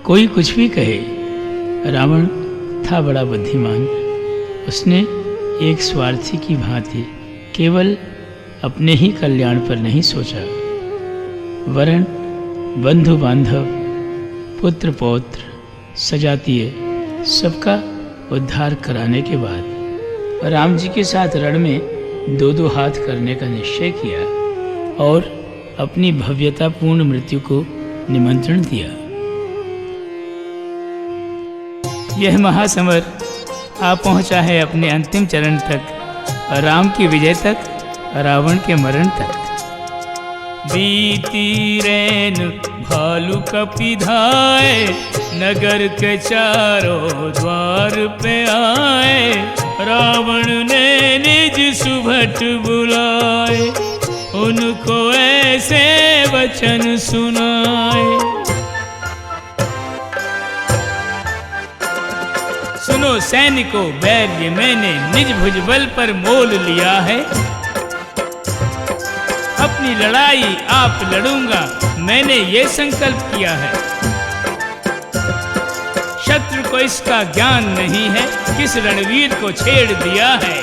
कोई कुछ भी कहे, रावण था बड़ा बुद्धिमान। उसने एक स्वार्थी की भांति केवल अपने ही कल्याण पर नहीं सोचा, वरन बंधु बांधव, पुत्र पौत्र, सजातीय सबका उद्धार कराने के बाद राम जी के साथ रण में दो दो हाथ करने का निश्चय किया और अपनी भव्यतापूर्ण मृत्यु को निमंत्रण दिया। यह महासमर आ पहुंचा है अपने अंतिम चरण तक, राम की विजय तक, रावण के मरण तक। बीती रैन भालू कपिधाए, नगर के चारों द्वार पे आए। रावण ने निज सुभट बुलाए, उनको ऐसे वचन सुनाए। सुनो सैनिकों, बैर ये मैंने निज भुजबल पर मोल लिया है। अपनी लड़ाई आप लड़ूंगा, मैंने ये संकल्प किया है। शत्रु को इसका ज्ञान नहीं है, किस रणवीर को छेड़ दिया है।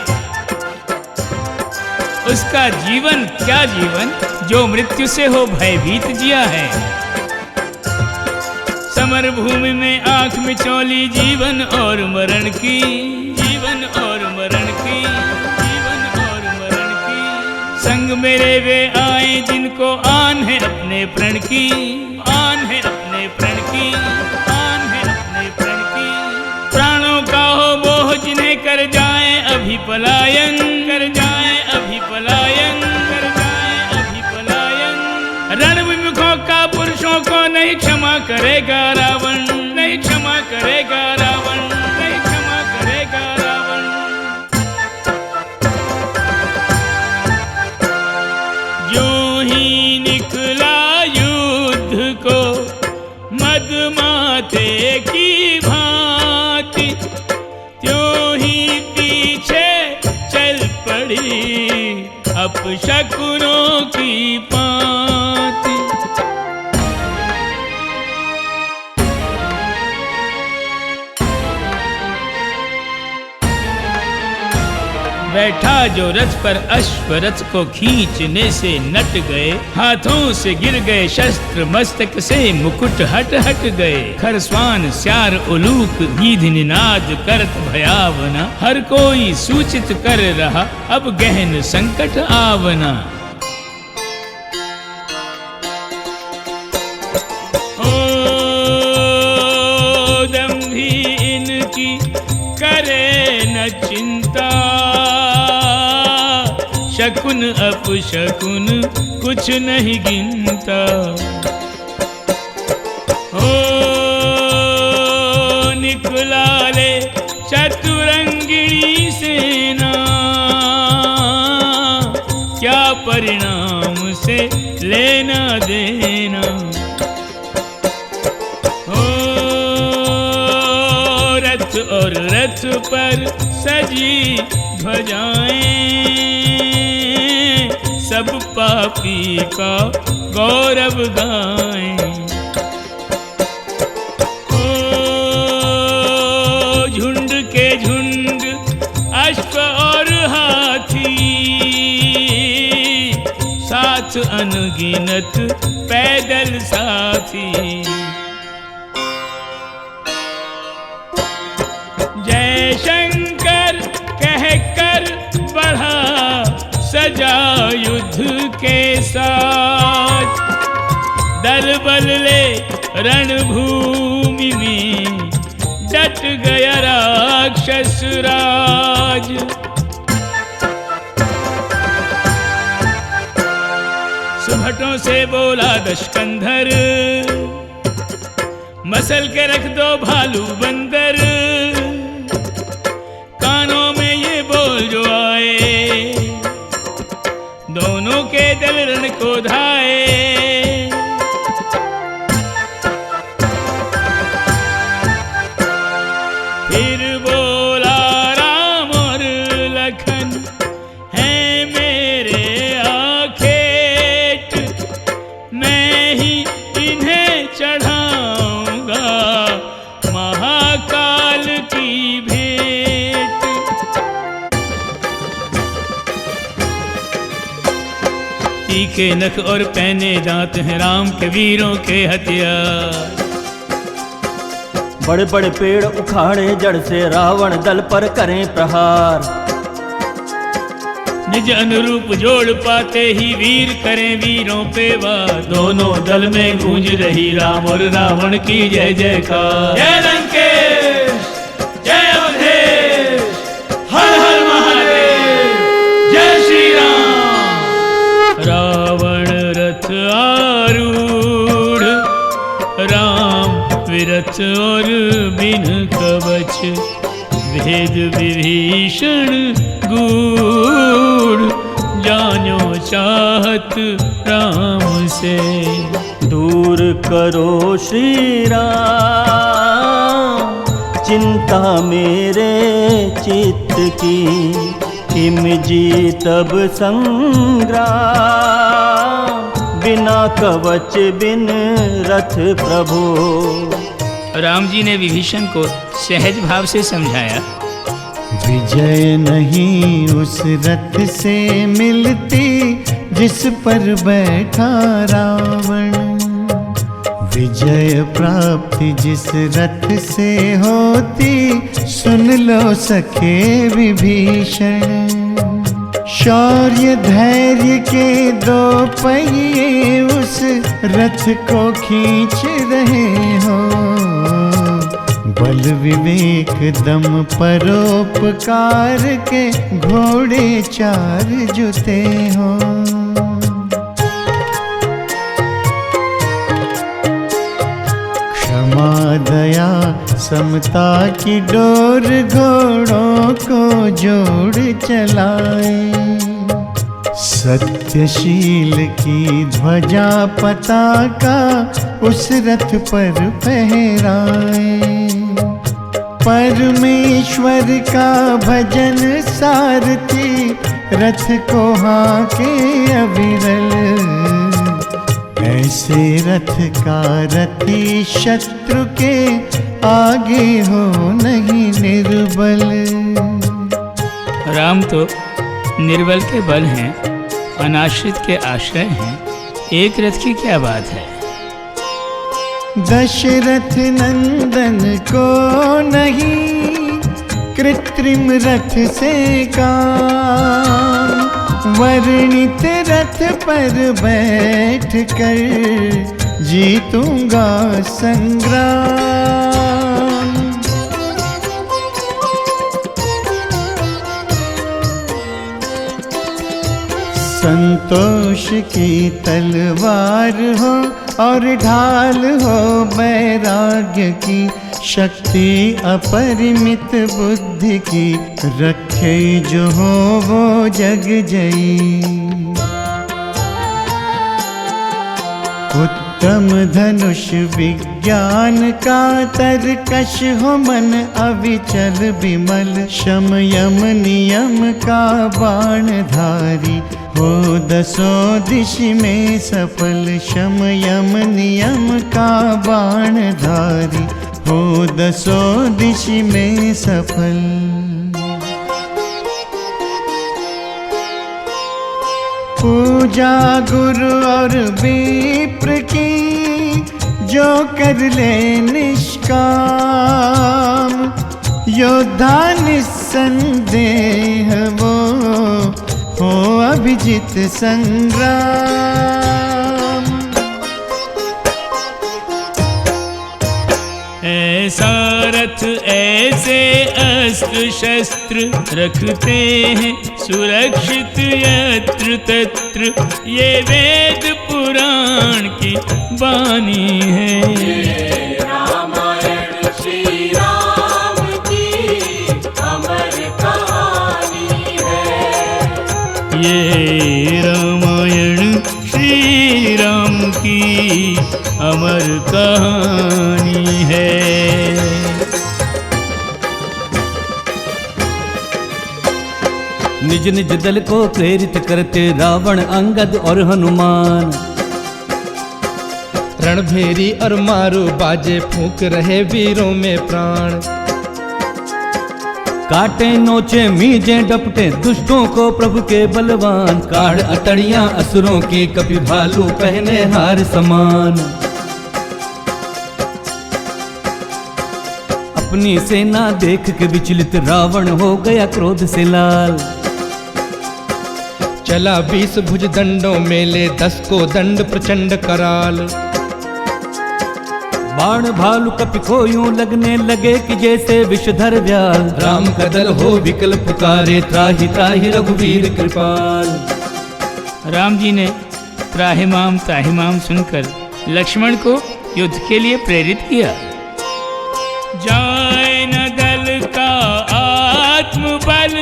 उसका जीवन क्या जीवन, जो मृत्यु से हो भयभीत जिया है। समर भूमि में आंख मिचौली, जीवन और मरण की, जीवन और मरण की, जीवन और मरण की। संग मेरे वे आए जिनको आन है अपने प्रण की, आन है अपने प्रण की, आन है अपने प्रण की। प्राणों का हो मोह जिन्हें कर जाए अभी पलायन, कर जाए अभी पलायन, कर जाए अभी पलायन। रण विमुखों का पुरुषों को नहीं क्षमा करेगा रावण, नहीं क्षमा करेगा रावण, नहीं क्षमा करेगा रावण। यूं ही निकला युद्ध को मदमाते की भांति, त्यों ही पीछे चल पड़ी अपशकुनों की पांति। बैठा जो रथ पर अश्व, रथ को खींचने से नट गए। हाथों से गिर गए शस्त्र, मस्तक से मुकुट हट हट गए। खरस्वान स्यार उलूक गीध निनाद करत भयावना। हर कोई सूचित कर रहा अब गहन संकट आवना। ओ दंभी इनकी करे न चिंता, शकुन अपशकुन कुछ नहीं गिनता। ओ निकला ले चतुरंगिणी सेना, क्या परिणाम से लेना देना। ओ रथ और रथ पर सजी ध्वजाएं, सब पापी का गौरव गाएं। ओ झुंड के झुंड अश्व और हाथी, साथ अनगिनत पैदल साथी। जय शंकर कहकर बढ़ा सजा युद्ध के साथ। दल बल ले रणभूमि में डट गया राक्षस राज। सुभटों से बोला दशकंधर, मसल के रख दो भालू बंदर। कानों में ये बोल जो आए, दोनों के दल रण को धाए। फिर बोला राम और लखन, है मेरे आखेट, मैं ही इन्हें चढ़ाऊंगा के नख और पहने दांत हैं राम के वीरों के हथियार। बड़े बड़े पेड़ उखाड़े जड़ से रावण दल पर करें प्रहार। निज अनुरूप जोड़ पाते ही वीर करें वीरों पे वार। दोनों दल में गूंज रही राम और रावण की जय जयकार। जय लंकेश, जय अवधेश, हर हर महादेव, जय श्री राम। रावण रथ आरूढ़, राम विरथ और बिन कवच, भेद विभीषण गूढ़, जानो चाहत राम से। दूर करो श्री राम चिंता मेरे चित्त की, किम जीतब संग्राम, बिना कवच बिन रथ प्रभु। राम जी ने विभीषण को सहज भाव से समझाया। विजय नहीं उस रथ से मिलती जिस पर बैठा रावण, विजय प्राप्ति जिस रथ से होती सुन लो सखे विभीषण। शौर्य धैर्य के दो पहिए उस रथ को खींच रहे हो, बल विवेक दम परोपकार के घोड़े चार जुते हो। क्षमा दया समता की डोर घोड़ों को जोड़ चलाए, सत्यशील की ध्वजा पताका उस रथ पर फहराए। परमेश्वर का भजन सारथी रथ को हाके अविरल, ऐसे रथ का रथी शत्रु के आगे हो नहीं निर्बल। राम तो निर्बल के बल हैं, अनाश्रित के आश्रय हैं, एक रथ की क्या बात है। दशरथ नंदन को नहीं कृत्रिम रथ से काम, वर्णित रथ पर बैठ कर जीतूंगा संग्राम। संतोष की तलवार हो और ढाल हो वैराग्य की, शक्ति अपरिमित बुद्धि की, रखे जो हो वो जग जई। उत्तम धनुष विज्ञान का तरकश हो मन अविचल विमल, शम यम नियम का बाणधारी हो दसों दिश में सफल। शम यम नियम का बाणधारी हो दसों दिश में सफल। पूजा गुरु और विप्र की जो कर ले निष्काम, योद्धा निस्संदेह वो हो अभिजित संग्राम। ऐसा रथ ऐसे अस्त्र शस्त्र रखते हैं सुरक्षित यत्र तत्र, ये वेद पुराण की बानी है। रामायण श्री राम की अमर कहानी है, ये रामायण श्री राम की अमर कहानी है। निज निज दल को प्रेरित करते रावण अंगद और हनुमान, रणभेरी और मारू बाजे फूंक रहे वीरों में प्राण। काटे नोचे मीजे डपटे दुष्टों को प्रभु के बलवान, काढ़ अटड़ियां असुरों की कपि भालू पहने हार समान। अपनी सेना देख के विचलित रावण हो गया क्रोध से लाल। चला 20 भुज दंडों में ले 10 को दंड प्रचंड कराल। बाण भालू कपि को यूं लगने लगे कि जैसे विषधर व्याल। राम का दल हो विकल पुकारे त्राहि त्राहि रघुवीर कृपाल। राम जी ने त्राहिमाम त्राहिमाम सुनकर लक्ष्मण को युद्ध के लिए प्रेरित किया। जाए न दल का आत्मबल,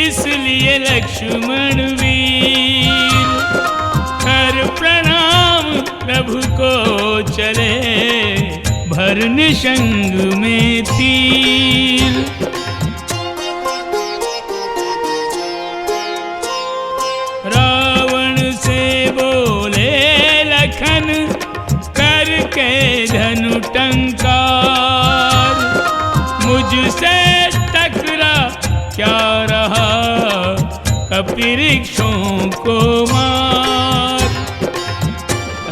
इसलिए लक्ष्मण वीर कर प्रणाम प्रभु को चले भर निशंग में तीर। रावण से बोले लखन करके धनु टंकार, मुझसे टकरा क्या रहा कपिवृक्षों को मार।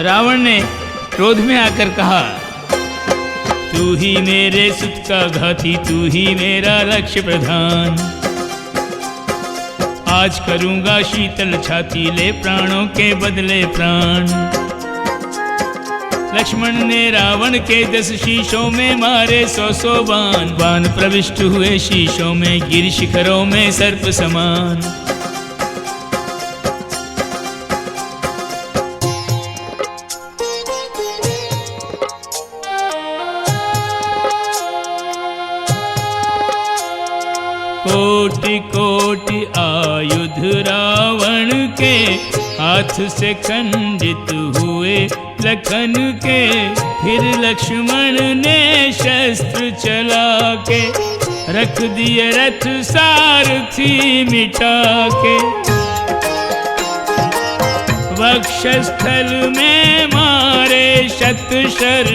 रावण ने क्रोध में आकर कहा, तू ही मेरे सुत का घाती, तू ही मेरा लक्ष्य प्रधान। आज करूंगा शीतल छाती, ले प्राणों के बदले प्राण। लक्ष्मण ने रावण के 10 शीशों में मारे 100 बाण। बाण प्रविष्ट हुए शीशों में, गिर शिखरों में सर्प समान। कोटि कोटि आयुध रावण के हाथ से खंडित हुए लखन के। फिर लक्ष्मण ने शस्त्र चला के रख दिए रथ सारथी मिटा के। वक्षस्थल में मारे शतशर,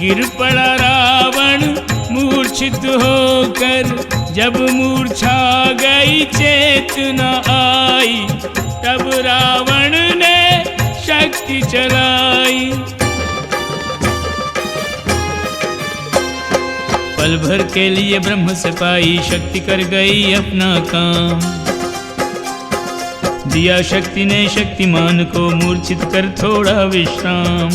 गिर पड़ा रावण मूर्छित होकर। जब मूर्छा गई चेतना आई, तब रावण ने शक्ति चलाई। पल भर के लिए ब्रह्म से पाई, शक्ति कर गई अपना काम। दिया शक्ति ने शक्तिमान को मूर्छित कर थोड़ा विश्राम।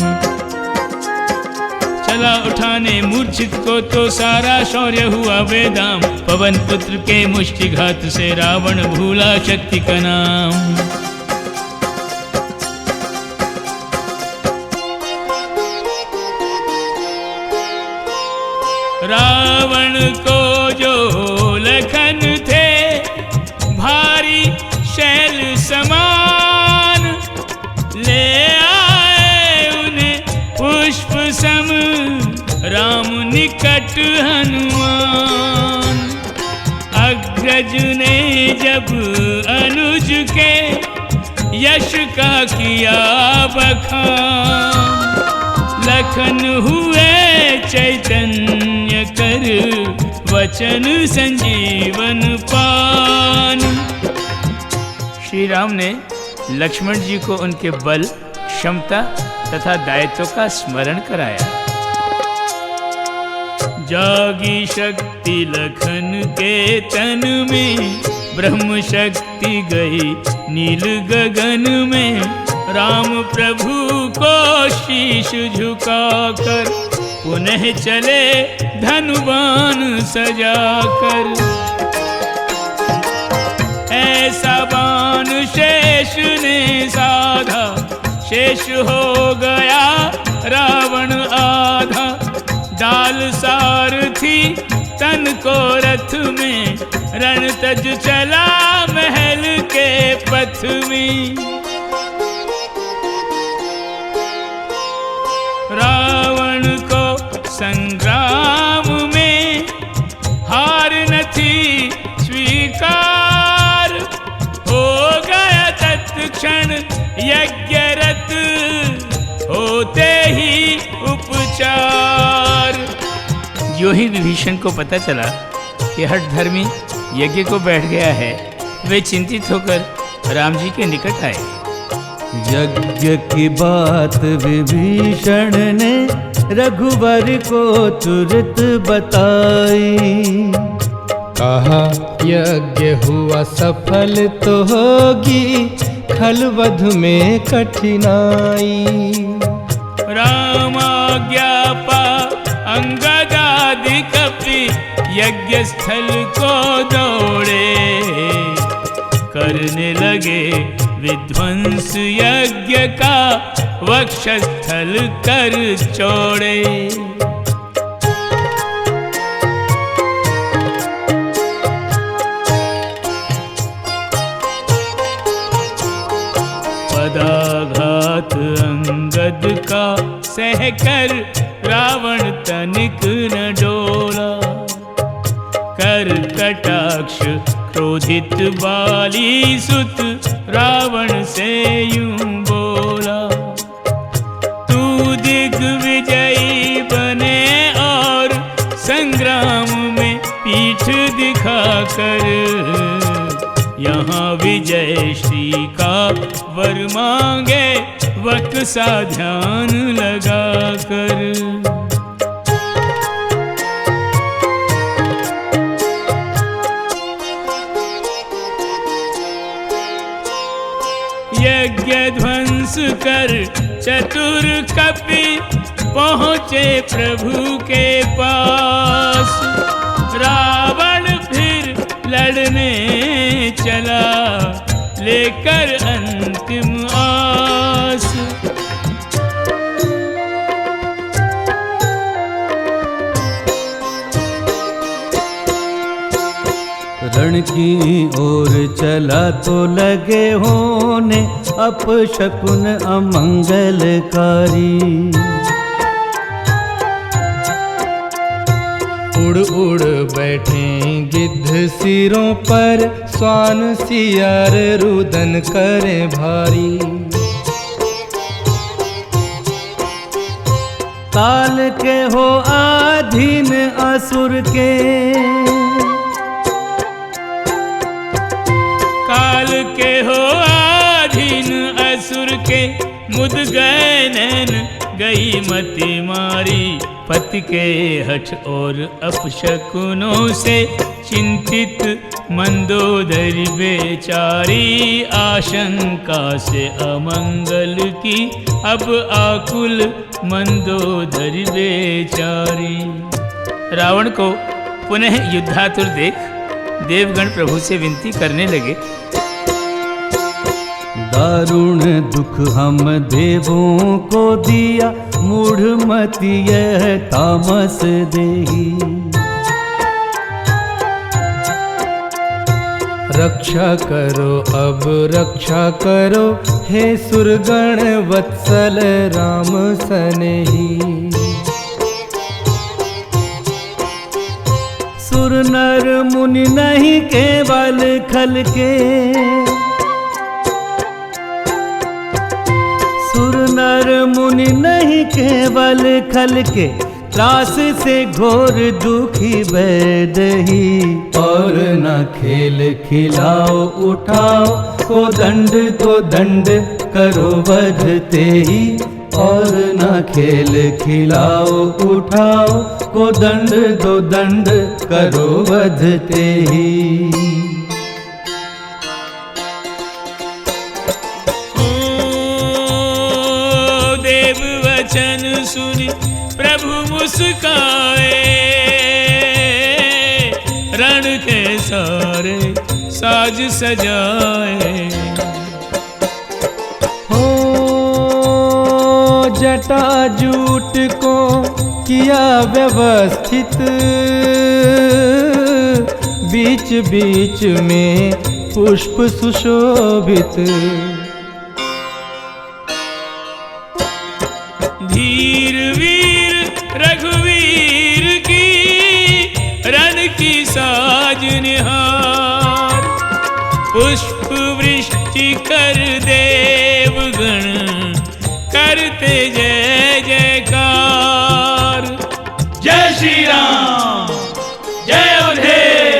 चला उठाने मूर्छित को तो सारा शौर्य हुआ बेदाम। पवन पुत्र के मुष्टिघात से रावण भूला शक्ति का नाम। रावण को जो लखन थे भारी शैल समान, ले आए उन्हें पुष्प सम राम निकट हनुमान। अग्रज ने जब अनुज के यश का किया बखान, लखन हुए चैतन्य कर वचन संजीवन पान। श्री राम ने लक्ष्मण जी को उनके बल, क्षमता तथा दायित्व का स्मरण कराया। जागी शक्ति लखन के तन में, ब्रह्म शक्ति गई नील गगन में। राम प्रभु को शीश झुकाकर पुनः चले धनुबान सजाकर। ऐसा बाण शेष ने साधा, शेष हो गया रावण आधा। डाल सारथी तन को रथ में, रण तज चला महल के पथ में। रावण को संग्राम में हार न थी स्वीकार, हो गया तत्क्षण यज्ञरत होते ही उपचार। जो ही विभीषण को पता चला कि हठधर्मी यज्ञ को बैठ गया है, वे चिंतित होकर राम जी के निकट आए। यज्ञ की बात विभीषण ने रघुवर को तुरंत बताई। कहा यज्ञ हुआ सफल तो होगी खलवध में कठिनाई। राम आज्ञा पा अंगदादि कपि यज्ञ स्थल को दौड़े। करने लगे विध्वंस यज्ञ का वक्षस्थल कर चौड़े। पदाघात अंगद का सहकर रावण तनिक न डोला। कर कटाक्ष क्रोधित बाली सुत रावण से यूं बोला। तू दिग्विजयी बने और संग्राम में पीठ दिखाकर यहाँ विजय श्री का वर मांगे वक सा ध्यान लगाकर। यज्ञ ध्वंस कर चतुर कपि पहुँचे प्रभु के पास। रावण फिर लड़ने चला लेकर अंतिम आस। रण की ओर चला तो लगे होने अपशकुन अमंगलकारी। उड़ उड़ बैठे गिद्ध सिरों पर स्वान सियार रुदन करे भारी। काल के हो आधीन असुर के। काल के हो आधीन असुर के मुद गए नैन गई मति मारी। पति के हठ और अपशकुनों से चिंतित मंदोदरी बेचारी। आशंका से अमंगल की अब आकुल मंदोदरी बेचारी। रावण को पुनः युद्धातुर देख देवगण प्रभु से विनती करने लगे। दारुण दुख हम देवों को दिया मूढ़ मति यह तामस देही। रक्षा करो अब रक्षा करो हे सुरगण वत्सल राम सनेही। सुर नर मुनि नहीं केवल खल के। सुर नर मुनि नहीं केवल खल के। त्रास से घोर दुखी बैदही। और न खेल खिलाओ उठाओ को दंड करो बधते ही। और न खेल खिलाओ उठाओ को दंड करो बधते ही। देव वचन सुनि प्रभु मुस्काए। रण के सारे साज सजाए। जटाजूट को किया व्यवस्थित। बीच बीच में पुष्प सुशोभित। धीर वीर रघुवीर की रण की साज निहार। पुष्प वृष्टि कर देवगण करते जय जयकार। जय श्री राम जय अवधेश।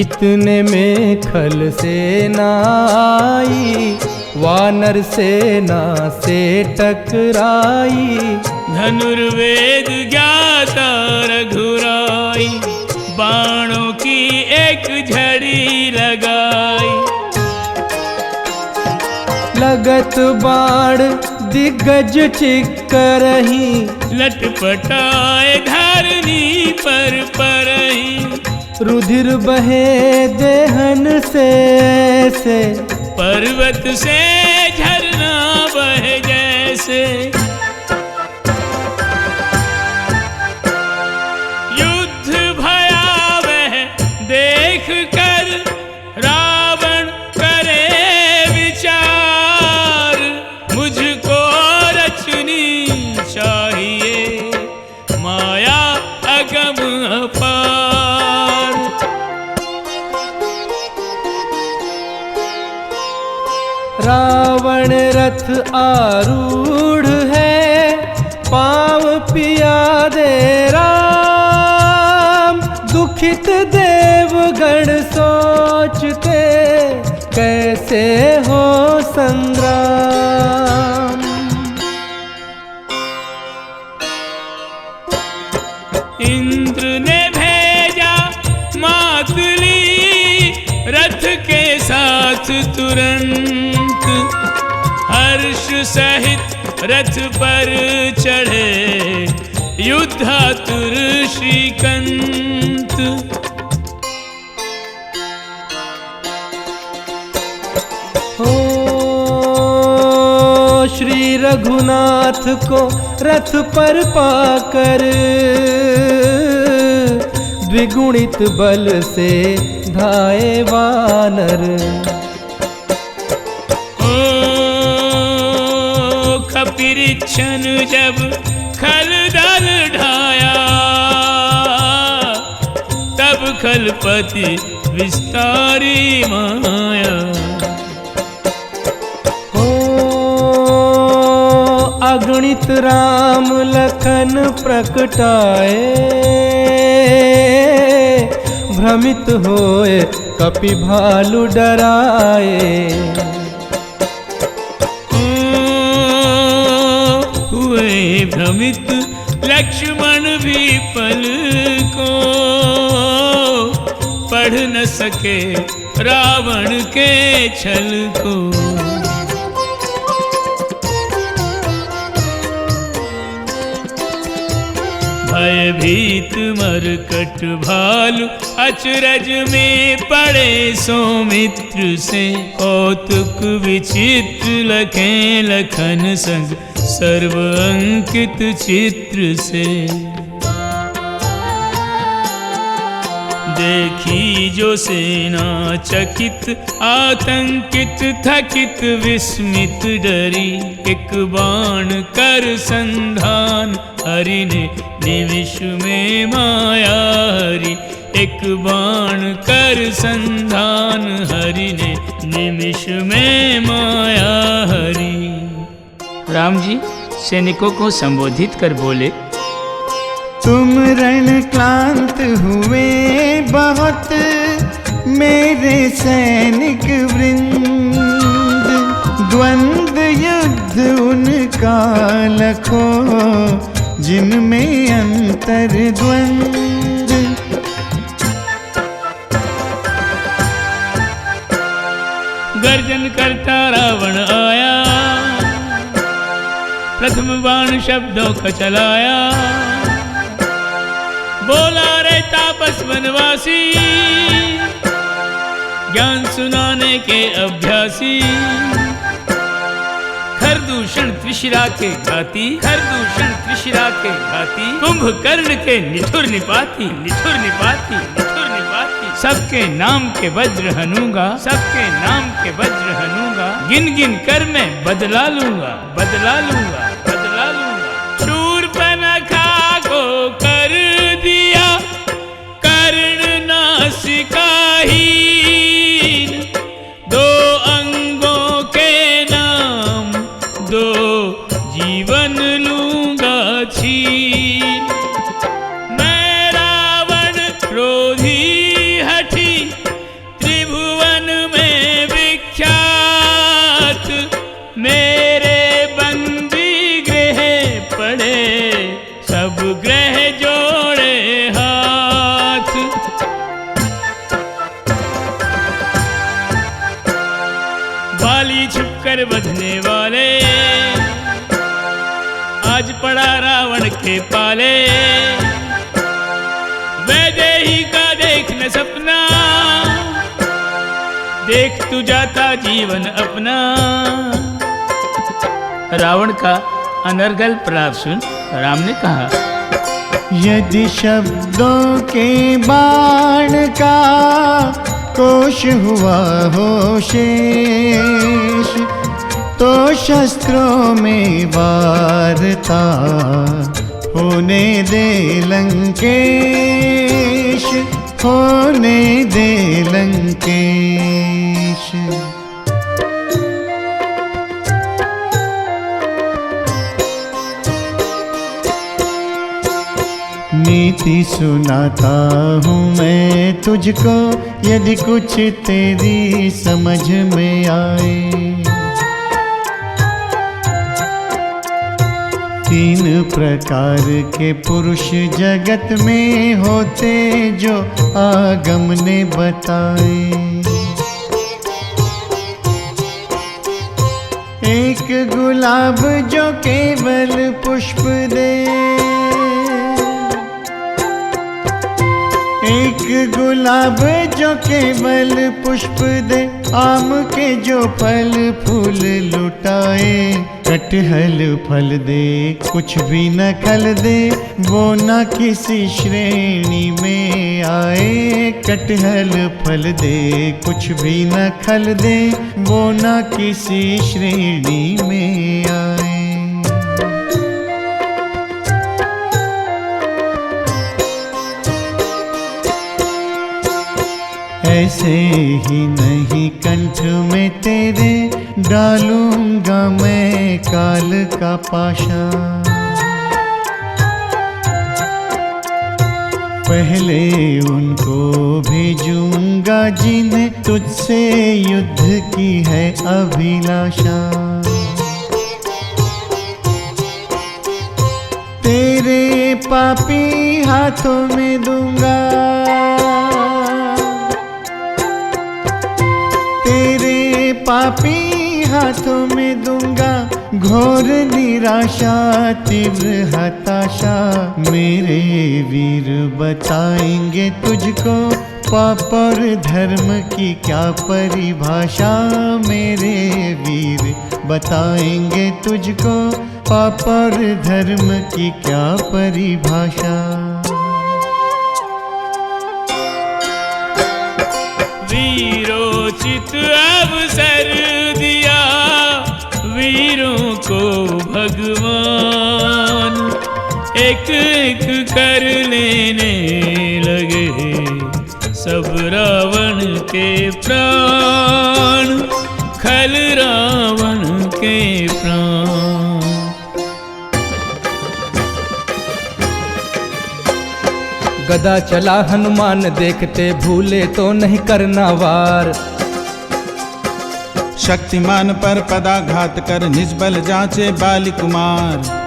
इतने में खल सेना आई, वानर सेना से टकराई। धनुर्वेद ज्ञाता रघुराई, बाणों की एक झड़ी लगाई। लगत बाण दिग्गज चिक्करही, लटपटाए धरनी पर परही। रुधिर बहे देहन से पर्वत से झरना बहे जैसे। युद्ध भयावह देख कर रावण करे विचार, मुझको रचनी चाहिए माया अगम अपार। रावण रथ आरूढ़ है, पाँव पियादे राम। दुखित देवगण सोचते, कैसे हो संग्राम। इंद्र ने भेजा मातली, रथ के साथ तुरंत। हर्ष सहित रथ पर चढ़े, युद्धातुर श्रीकंत। हो श्री रघुनाथ को रथ पर पाकर, द्विगुणित बल से धाए वानर। कपिरिच्छन जब खल दल ढाया, तब खलपति विस्तारी माया। हो अगणित राम लखन प्रकटाए, भ्रमित होए कपि भालु डराए। भ्रमित लक्ष्मण भी पल को, पढ़ न सके रावण के छल को। भयभीत मरकट भालु, अचरज में पड़े सौमित्र से। कौतुक विचित्र लखें लखन संग, सर्व अंकित चित्र से। देखी जो सेना चकित, आतंकित थकित विस्मित डरी। एक बाण कर संधान, हरि ने निमिष में माया हरि। एक बाण कर संधान, हरि ने निमिष में माया हरि। राम जी सैनिकों को संबोधित कर बोले, तुम रण क्लांत हुए बहुत, मेरे सैनिक वृंद। द्वंद युद्ध उनका लखो, जिनमें अंतर द्वंद। गर्जन करता रावण आया, प्रथम बाण शब्दों का चलाया। बोला रे तापस वनवासी, ज्ञान सुनाने के अभ्यासी। खरदूषण त्रिशिरा के घाती, खरदूषण त्रिशिरा के घाती। कुंभकर्ण के निठुर निपाती, निठुर निपाती, निठुर निपाती। सबके नाम के वज्र हनूंगा, सबके नाम के वज्र हनूंगा। गिन गिन कर मैं बदला लूंगा, बदला लूंगा, बदला लूंगा। शूर्पणखा को कर दिया कर्ण नासिका हीन। दो अंगों के नाम, दो जीवन लूंगा छीन। मैं रावण क्रोधी हठी, बाली छुपकर बधने वाले आज पड़ा रावण के पाले। वैदेही का देख न सपना, देख तू जाता जीवन अपना। रावण का अनर्गल प्रलाप सुन राम ने कहा, यदि शब्दों के बाण का कोश हुआ हो शेष, तो शस्त्रों में वारता होने दे लंकेश, होने दे लंकेश। नीति सुनाता हूँ मैं तुझको, यदि कुछ तेरी समझ में आए। तीन प्रकार के पुरुष जगत में होते जो आगम ने बताए। एक गुलाब जो केवल पुष्प दे, एक गुलाब जो केवल पुष्प दे, आम के जो फल फूल लुटाए। कटहल फल दे कुछ भी न खल दे, वो न किसी श्रेणी में आए। कटहल फल दे कुछ भी न खल दे, वो न किसी श्रेणी में आए। ऐसे ही नहीं कंठ में तेरे डालूंगा मैं काल का पाशा। पहले उनको भेजूंगा जिन्हें तुझसे युद्ध की है अभिलाषा। तेरे पापी हाथों में दूंगा, तेरे पापी हाथों में दूंगा घोर निराशा, तीव्र हताशा। मेरे वीर बताएंगे तुझको पाप और धर्म की क्या परिभाषा। मेरे वीर बताएंगे तुझको पाप और धर्म की क्या परिभाषा। वीरोचित अवसर दिया वीरों को भगवान, एक एक कर लेने लगे सब रावण के प्राण, खल रावण के प्राण। गदा चला हनुमान देखते भूले तो नहीं करना वार। शक्तिमान पर पदाघात कर निष्बल जांचे बाली कुमार।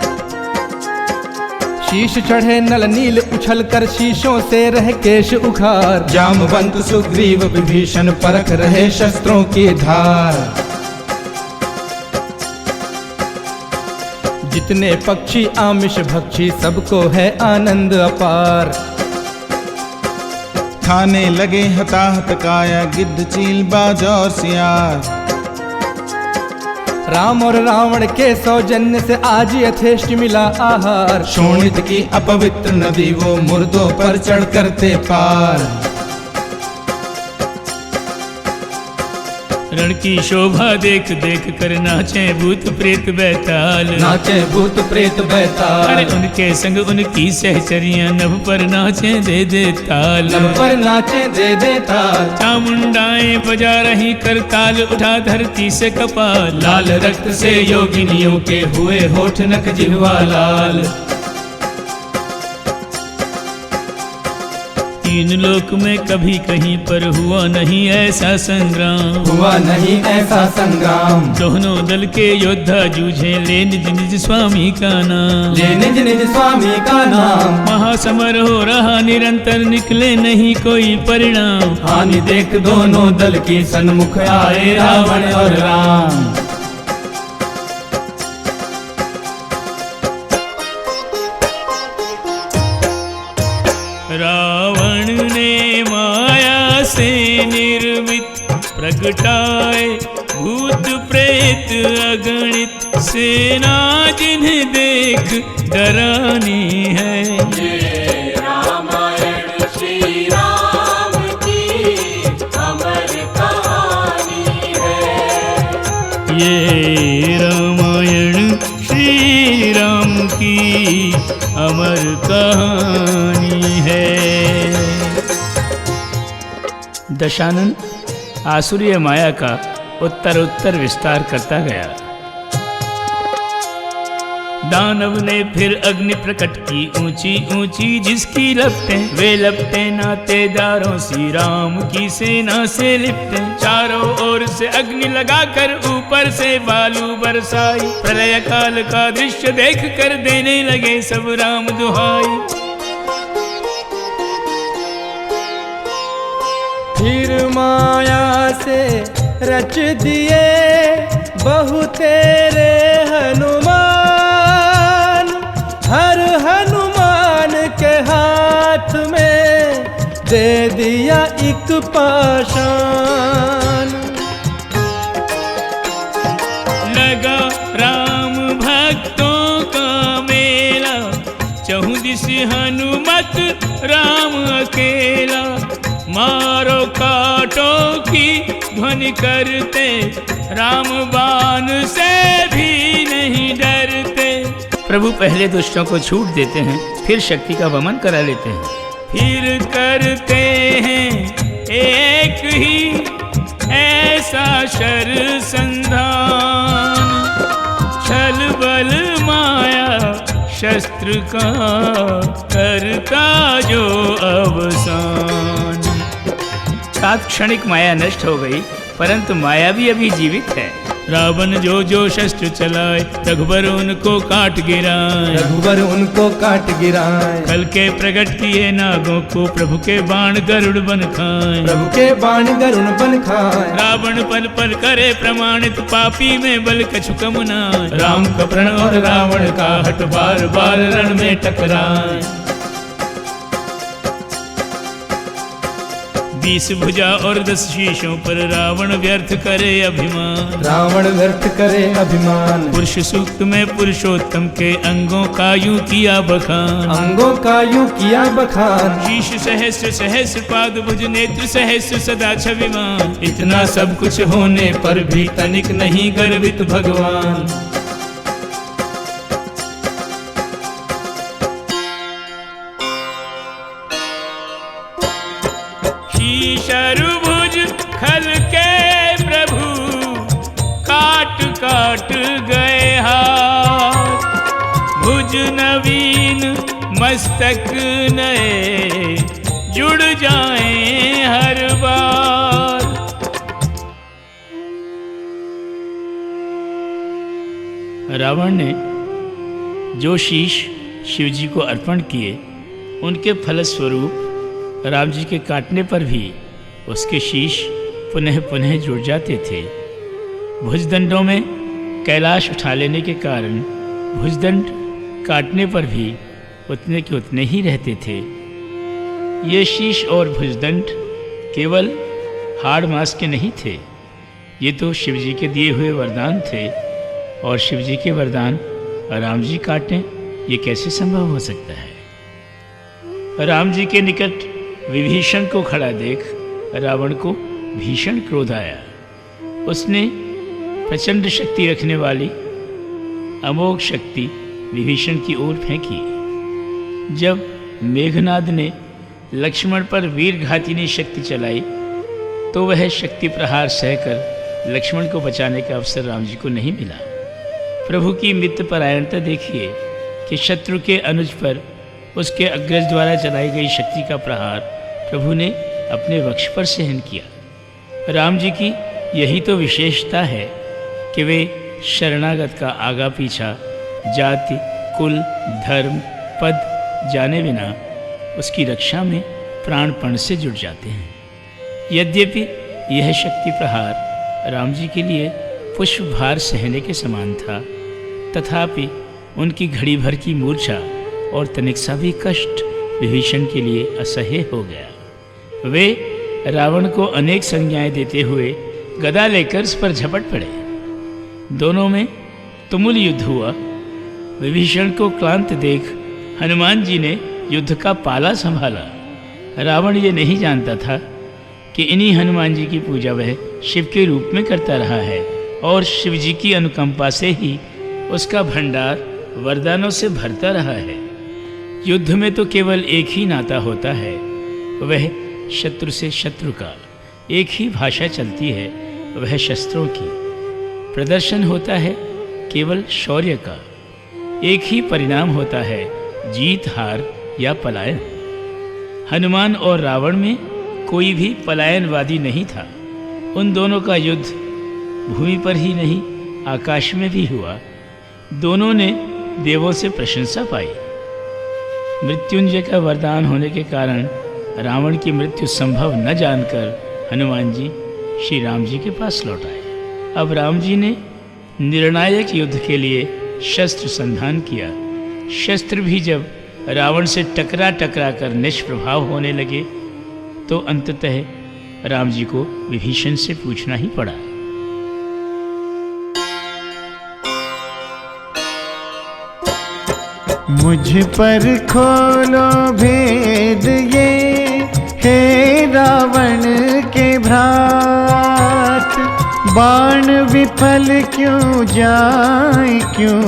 शीश चढ़े नल नील उछल कर शीशों से रह केश उखार। जामवंत सुग्रीव विभीषण परख रहे शस्त्रों की धार। जितने पक्षी आमिष भक्षी सबको है आनंद अपार। खाने लगे हताहत काया गिद्ध चील बाज और सियार। राम और रावण के सौजन्य से आज यथेष्ट मिला आहार। शोणित की अपवित्र नदी वो मुर्दों पर चढ़ करते पार। रण की शोभा देख देख कर नाचे भूत प्रेत बैताल, नाचे भूत प्रेत बैताल। अरे उनके संग उनकी सहचरियां नभ पर नाचे दे दे ताल, नभ पर नाचे दे दे ताल। चामुंडाएं बजा रही करताल उठा धरती से कपाल। लाल रक्त से योगिनियों के हुए होठ नक जिह्वा लाल। तीन लोक में कभी कहीं पर हुआ नहीं ऐसा संग्राम। हुआ नहीं ऐसा संग्राम। दोनों दल के योद्धा जूझे ले निज निज स्वामी का नाम। ले निज निज स्वामी का नाम। महासमर हो रहा निरंतर निकले नहीं कोई परिणाम। हानि देख दोनों दल की सन्मुख आए रावण और राम। रावण ने माया से निर्मित प्रगटाए भूत प्रेत अगणित सेना जिन्हें देख डरानी है। ये रामायण श्री राम की अमर कहानी है। ये रामायण श्री राम की अमर कहानी है। दशानन आसुरीय माया का उत्तर उत्तर विस्तार करता गया। दानव ने फिर अग्नि प्रकट की ऊंची ऊंची जिसकी लपटें वे लपटें नातेदारों सी राम की सेना से लिपटे। चारों ओर से अग्नि लगाकर ऊपर से बालू बरसाई। प्रलय काल का दृश्य देख कर देने लगे सब राम दुहाई। फिर माया से रच दिए बहु तेरे हनुमान। हर हनुमान के हाथ में दे दिया एक पाशान। लगा राम भक्तों का मेला चहुं दिस हनुमत राम अकेला। मारो काटो की ध्वनि करते राम बाण से भी नहीं डरते। प्रभु पहले दुष्टों को छूट देते हैं फिर शक्ति का वमन करा लेते हैं। फिर करते हैं एक ही ऐसा शर संधान। छल बल माया शस्त्र का करता जो अवसान। तात्क्षणिक माया नष्ट हो गई परंतु माया भी अभी जीवित है। रावण जो जो शस्त्र चलाए रघुबर उनको काट गिराए। रघुबर उनको काट गिराए। कल के प्रकट किए नागों को प्रभु के बाण गरुड़ बन खाए। प्रभु के बाण गरुड़ बन खाए। रावण पल पल करे प्रमाणित पापी में बल कछु कम नाय। राम का प्रण और रावण का हट बार बार रण में टकराए। 20 भुजा और 10 शीशों पर रावण व्यर्थ करे अभिमान। रावण व्यर्थ करे अभिमान। पुरुष सूक्त में पुरुषोत्तम के अंगों का यूं किया बखान। अंगों का यूं किया बखान। शीश सहस्र सहस्र पाद भुज नेत्र सहस्र सदा छविमान। इतना सब कुछ होने पर भी तनिक नहीं गर्वित भगवान। शरुभुज खल के प्रभु काट काट गए हाथ। भुज नवीन मस्तक नए जुड़ जाएं हर बार। रावण ने जो शीश शिवजी को अर्पण किए उनके फलस्वरूप राम जी के काटने पर भी उसके शीश पुनः पुनः जुड़ जाते थे। भुजदंडों में कैलाश उठा लेने के कारण भुजदंड काटने पर भी उतने के उतने ही रहते थे। ये शीश और भुजदंड केवल हाड़ मांस के नहीं थे, ये तो शिवजी के दिए हुए वरदान थे। और शिवजी के वरदान राम जी काटें ये कैसे संभव हो सकता है। राम जी के निकट विभीषण को खड़ा देख रावण को भीषण क्रोध आया। उसने प्रचंड शक्ति रखने वाली अमोघ शक्ति विभीषण की ओर फेंकी। जब मेघनाद ने लक्ष्मण पर वीरघातिनी शक्ति चलाई तो वह शक्ति प्रहार सहकर लक्ष्मण को बचाने का अवसर राम जी को नहीं मिला। प्रभु की मित्रपरायणता देखिए कि शत्रु के अनुज पर उसके अग्रज द्वारा चलाई गई शक्ति का प्रहार प्रभु ने अपने वक्ष पर सहन किया। राम जी की यही तो विशेषता है कि वे शरणागत का आगा पीछा, जाति, कुल, धर्म, पद जाने बिना उसकी रक्षा में प्राणपण से जुट जाते हैं। यद्यपि यह शक्ति प्रहार राम जी के लिए पुष्प भार सहने के समान था, तथापि उनकी घड़ी भर की मूर्छा और तनिक सा भी कष्ट विभीषण के लिए असह्य हो गया। वे रावण को अनेक संज्ञाएं देते हुए गदा लेकर उस पर झपट पड़े। दोनों में तुमुल युद्ध हुआ। विभीषण को क्लांत देख हनुमान जी ने युद्ध का पाला संभाला। रावण ये नहीं जानता था कि इन्हीं हनुमान जी की पूजा वह शिव के रूप में करता रहा है और शिव जी की अनुकंपा से ही उसका भंडार वरदानों से भरता रहा है। युद्ध में तो केवल एक ही नाता होता है, वह शत्रु से शत्रु का। एक ही भाषा चलती है, वह शस्त्रों की। प्रदर्शन होता है केवल शौर्य का। एक ही परिणाम होता है, जीत हार या पलायन। हनुमान और रावण में कोई भी पलायनवादी नहीं था। उन दोनों का युद्ध भूमि पर ही नहीं, आकाश में भी हुआ। दोनों ने देवों से प्रशंसा पाई। मृत्युंजय का वरदान होने के कारण रावण की मृत्यु संभव न जानकर हनुमान जी श्री राम जी के पास लौट आए। अब राम जी ने निर्णायक युद्ध के लिए शस्त्र संधान किया। शस्त्र भी जब रावण से टकरा टकरा कर निष्प्रभाव होने लगे तो अंततः राम जी को विभीषण से पूछना ही पड़ा। मुझ पर खोलो भेद ये, हे रावण के भ्रात। बाण विफल क्यों जाए, क्यों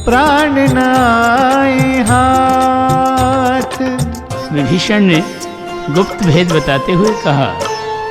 प्राण न आए हाथ। विभीषण ने गुप्त भेद बताते हुए कहा,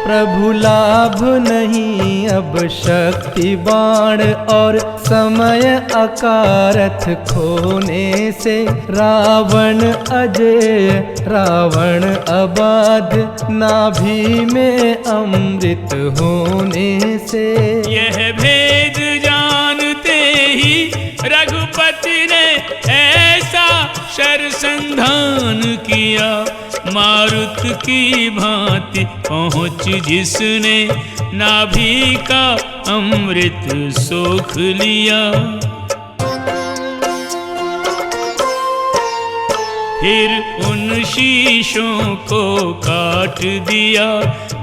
प्रभु लाभ नहीं अब शक्ति बाण और समय अकारथ खोने से। रावण अजय रावण अबाध नाभि में अमृत होने से। यह भेद जानते ही रघुपति ने ऐसा शरसंधान किया। मारुत की भांति पहुँच जिसने नाभि का अमृत सोख लिया। फिर उन शीशों को काट दिया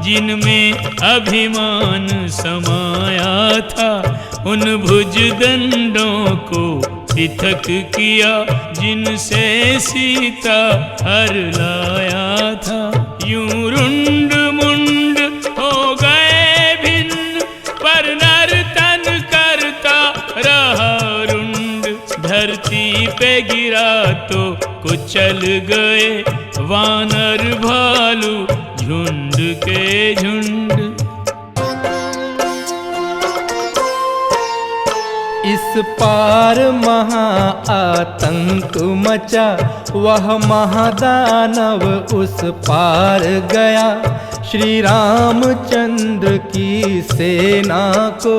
जिनमें अभिमान समाया था। उन भुजदंडों को पृथक किया जिनसे सीता हर लाया था। यूं रुंड मुंड हो गए भिन्न, पर नर्तन करता रहा रुंड। धरती पे गिरा तो कुचल गए वानर भालू झुंड के झुंड। इस पार महा आतंक मचा, वह महादानव उस पार गया। श्री रामचंद्र की सेना को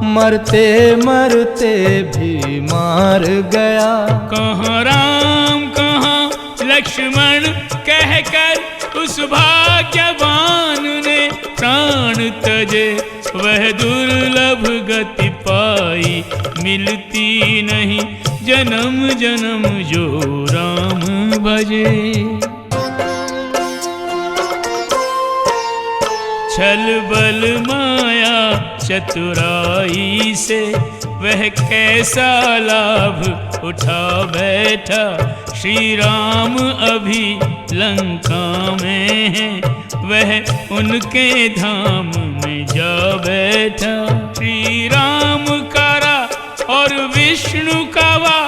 मरते मरते भी मार गया। कहाँ राम कहाँ लक्ष्मण कहकर उस भाग्यवान ने प्राण तजे। वह दुर्लभ गति पाई मिलती नहीं, जन्म जन्म जो राम भजे। छल बल माया चतुराई से वह कैसा लाभ उठा बैठा। श्री राम अभी लंका में है, वह उनके धाम में जा बैठा। श्री राम करा और विष्णु का वा,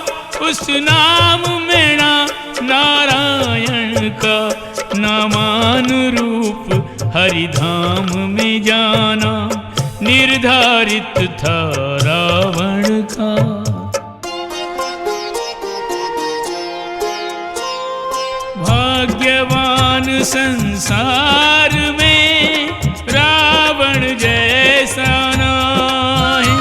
उस नाम में नारायण का नामानुरूप हरिधाम में जाना निर्धारित था रावण का। भाग्यवान संसार में रावण जैसा नाहीं।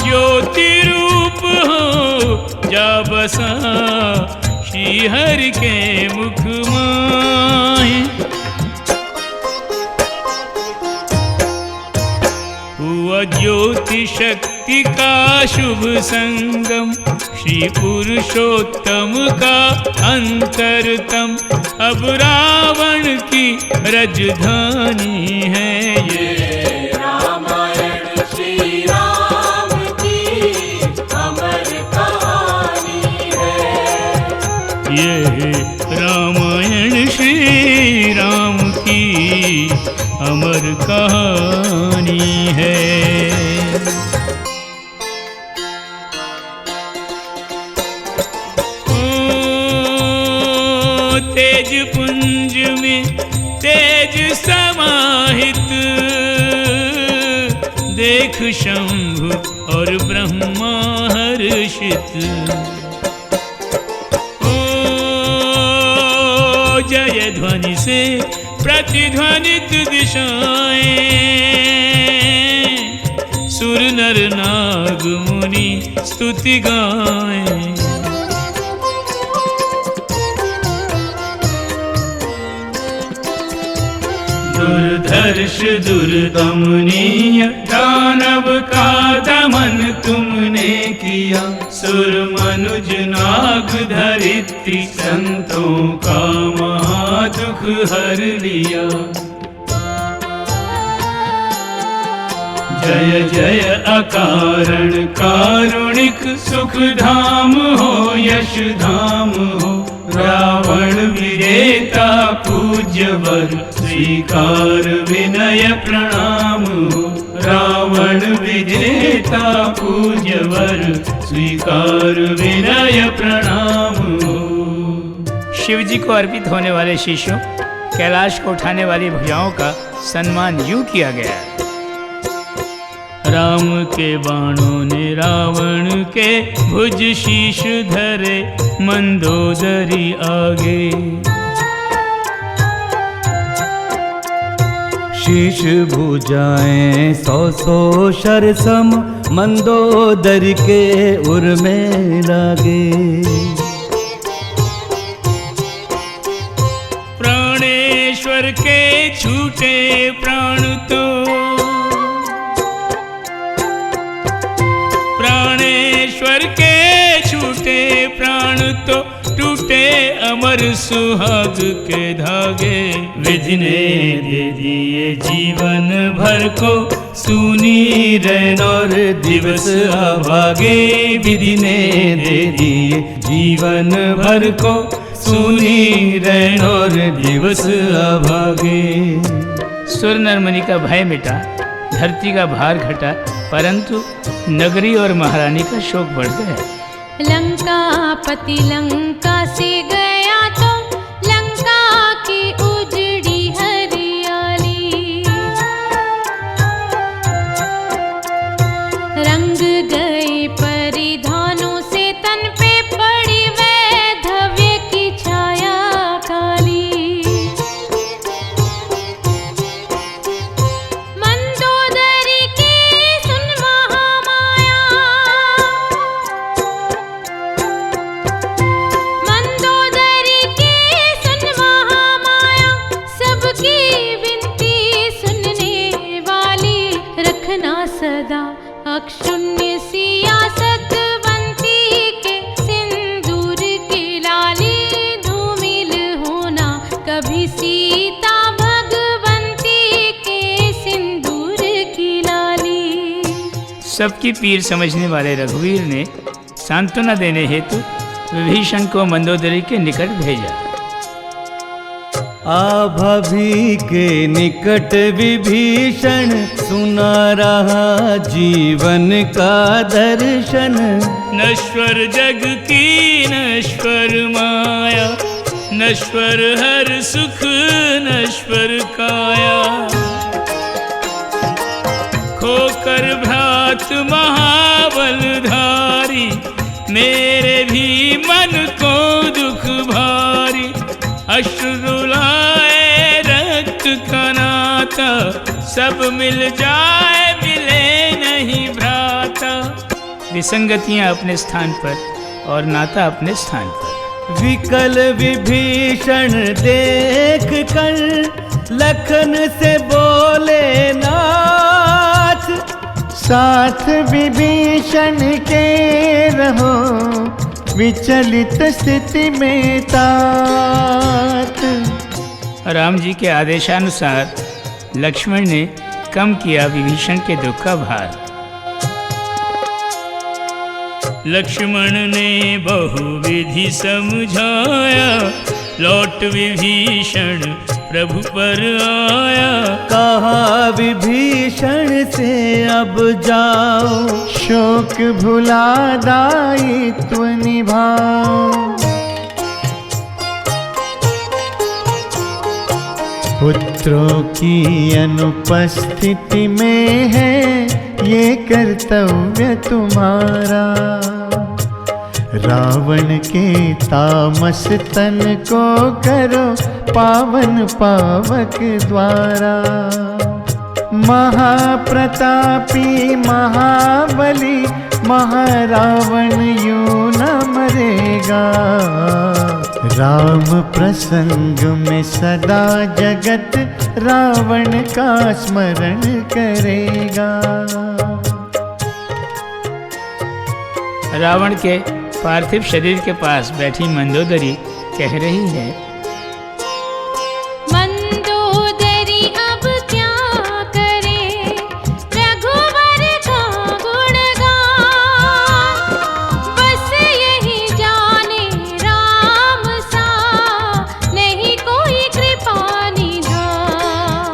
ज्योति रूप हो जा बसा श्री हरि के मुख माहि। हुआ ज्योति शक्ति का शुभ संगम, श्री पुरुषोत्तम का अंतरतम। अब रावण की राजधानी है ये रामायण श्री राम की अमर कहानी है। ये रामायण श्री राम की अमर कहानी है। तेज पुंज में तेज समाहित, देख शंभु और ब्रह्मा हर्षित। ओ जय ध्वनि से प्रतिध्वनित दिशाएं, सुर नर नाग मुनि स्तुति गाएं। दुर्धर्ष दुर्दमनीय दानव का दमन तुमने किया। सुर मनुज नाग धरित्री संतों का महादुख हर लिया। जय जय अकारण कारुणिक सुख धाम हो यश धाम हो। रावण विजेता पूज्य वर स्वीकार विनय प्रणाम हो। रावण विजेता पूज्य वर स्वीकार विनय प्रणाम हो। शिव जी को अर्पित होने वाले शीशों, कैलाश को उठाने वाली भुजाओं का सम्मान यूं किया गया है। राम के बाणों ने रावण के भुज शीश धरे, मंदोदरी आगे। शीश भुजाएं सौ सौ शरसम, मंदोदरी के उर में लागे। प्राणेश्वर के छूटे प्राण तो, प्राणेश्वर के छूटे प्राण तो, टूटे अमर सुहाग के धागे। विधि ने दे दिए जीवन भर को, सुनी रैन और दिवस अभागे। विधि ने दे दिए जीवन भर को, सुनी रैन और दिवस अभागे। सुर नरमुनि का भय मिटा, धरती का भार घटा, परंतु नगरी और महारानी का शोक बढ़ गया। लंकापति लंका से गया तो लंका की उजड़ी हरियाली। रंग गए परिधानों से तन पे पड़ी वैधव्य की छाया काली। मंदोदरी की सुन महामाया, मंदोदरी की सुन महामाया। सबकी विनती सुनने वाली, रखना सदा अक्षुण्य सियासत बनती के। सिंदूर की लाली धूमिल होना, कभी सीता भगवंती के सिंदूर की लाली। सबकी पीर समझने वाले रघुवीर ने सांत्वना देने हेतु विभीषण को मंदोदरी के निकट भेजा। आभाभी के निकट विभीषण, सुना रहा जीवन का दर्शन। नश्वर जग की नश्वर माया, नश्वर हर सुख नश्वर काया। खोकर भ्रात महाबलधारी, मेरे भी मन को दुख भारी। अश्रुला माता, सब मिल जाए मिले नहीं भ्राता। विसंगतियां अपने स्थान पर और नाता अपने स्थान पर। विकल विभीषण देख कर लखन से बोले नाथ, साथ विभीषण के रहो विचलित स्थिति में तात। राम जी के आदेशानुसार लक्ष्मण ने कम किया विभीषण के दुख का भार। लक्ष्मण ने बहुविधि समझाया, लौट विभीषण प्रभु पर आया। कहा विभीषण से अब जाओ, शोक भुला दायित्व निभाओ। पुत्रों की अनुपस्थिति में है ये कर्तव्य तुम्हारा। रावण के तामस तन को करो पावन पावक द्वारा। महाप्रतापी महाबली महारावण यूं न मरेगा। राम प्रसंग में सदा जगत रावण का स्मरण करेगा। रावण के पार्थिव शरीर के पास बैठी मंदोदरी कह रही है, मंदोदरी अब क्या करे रघुवर का गुणगान। बस यही जाने राम सा नहीं कोई कृपा निधान।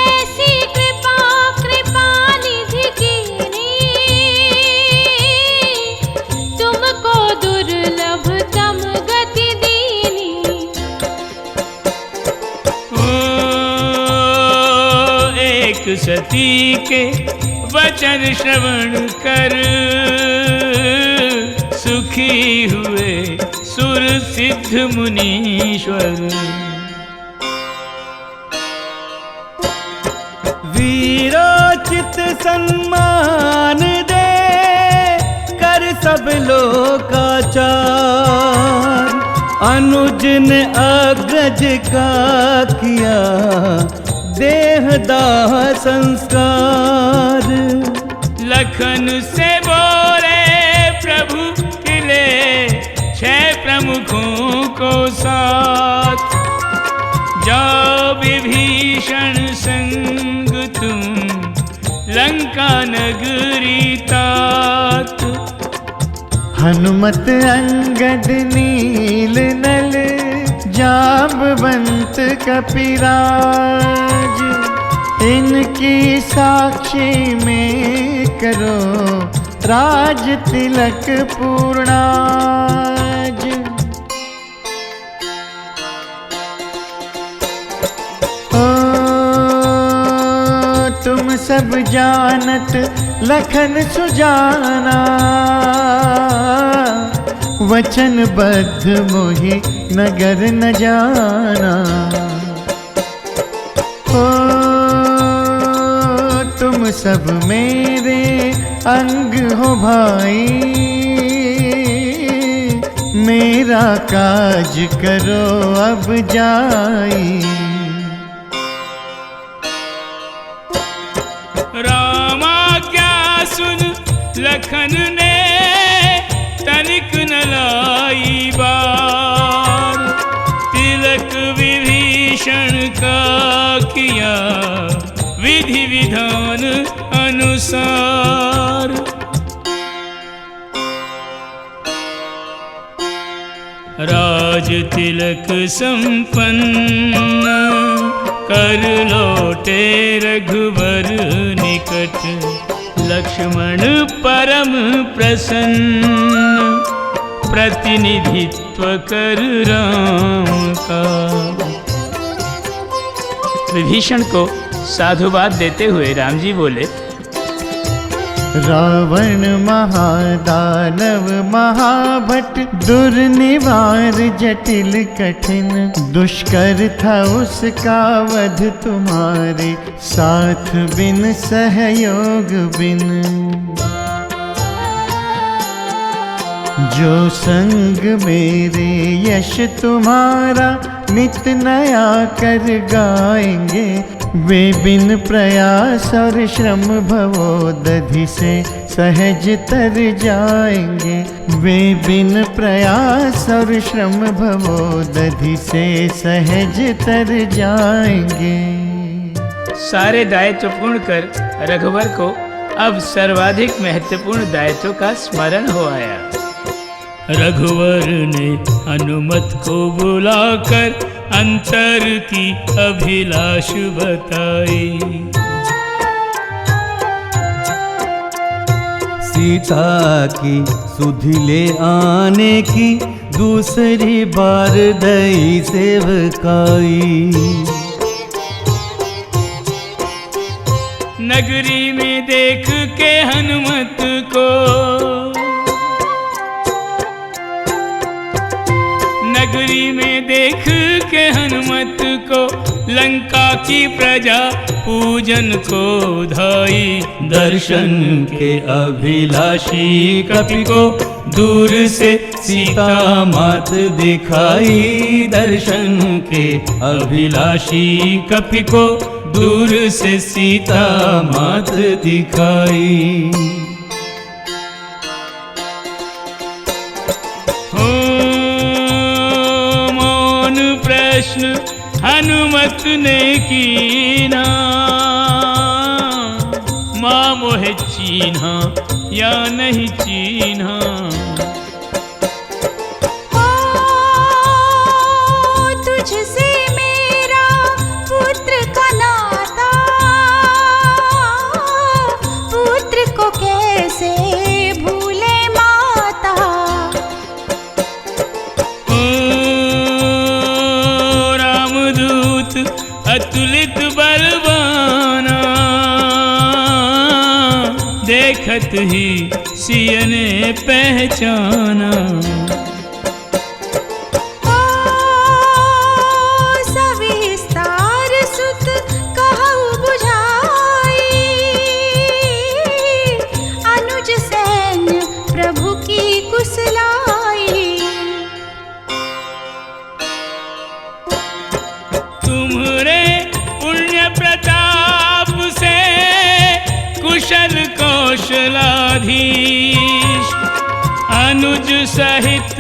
ऐसी कृपा कृपा निधि कीनी, तुमको दुर्लभ तम गति दीनी। ओ एक सती के वचन श्रवण कर, सुखी हुए सुर सिद्ध मुनीश्वर। वीरोचित सम्मान दे कर सब लोकाचार। अनुज ने अग्रज का किया देहदाह संस्कार। लखन से बोले प्रभु खिले 6 प्रमुखों को साथ। जाओ विभीषण संग तुम लंका नगरी तात। हनुमत अंगद नील नल जाम्बवंत कपिराज। इनकी साक्षी में करो राज तिलक पूर्णाज। ओ तुम सब जानत लखन सुजाना। वचनबद्ध मोहि नगर न जाना। ओ तुम सब मेरे अंग हो भाई। मेरा काज करो अब जाई। रामा क्या सुन लखन ने तनिक न लाई बार। तिलक विभीषण का किया विधि विधान अनुसार। राज तिलक संपन्न कर लौटे रघुवर निकट। लक्ष्मण परम प्रसन्न प्रतिनिधित्व कर राम का। विभीषण को साधुवाद देते हुए राम जी बोले, रावण महादानव महाभट दुर्निवार जटिल कठिन दुष्कर था उसका वध तुम्हारे साथ बिन सहयोग बिन। जो संग मेरे यश तुम्हारा नित नया कर गाएंगे वे बिन प्रयास और श्रम भवोदधि से सहज तर जाएंगे। वे बिन प्रयास और श्रम भवोदधि से सहज तर जाएंगे। सारे दायित्व पूर्ण कर रघुवर को अब सर्वाधिक महत्वपूर्ण दायित्व का स्मरण हो आया। रघुवर ने हनुमत को बुलाकर अंतर की अभिलाष बताई। सीता की सुधि ले आने की दूसरी बार दई सेवकाई। नगरी में देख के हनुमत को नगरी में देख के हनुमत को लंका की प्रजा पूजन को धाई। दर्शन के अभिलाषी कपि को दूर से सीता मात दिखाई। दर्शन के अभिलाषी कपि को दूर से सीता मात दिखाई। प्रश्न हनुमत ने कीना माँ मोहे चीन्हा या नहीं चीन्हा। तुझसे मेरा पुत्र का नाता पुत्र को कैसे भूले माता। अतुलित बलवाना देखत ही सिय ने पहचाना। सविस्तार सुत कहु बुझाई अनुज सैन्य प्रभु की कुशलाई। तुम्हारे पुण्य प्रताप से कुशल कौशलाधीश अनुज सहित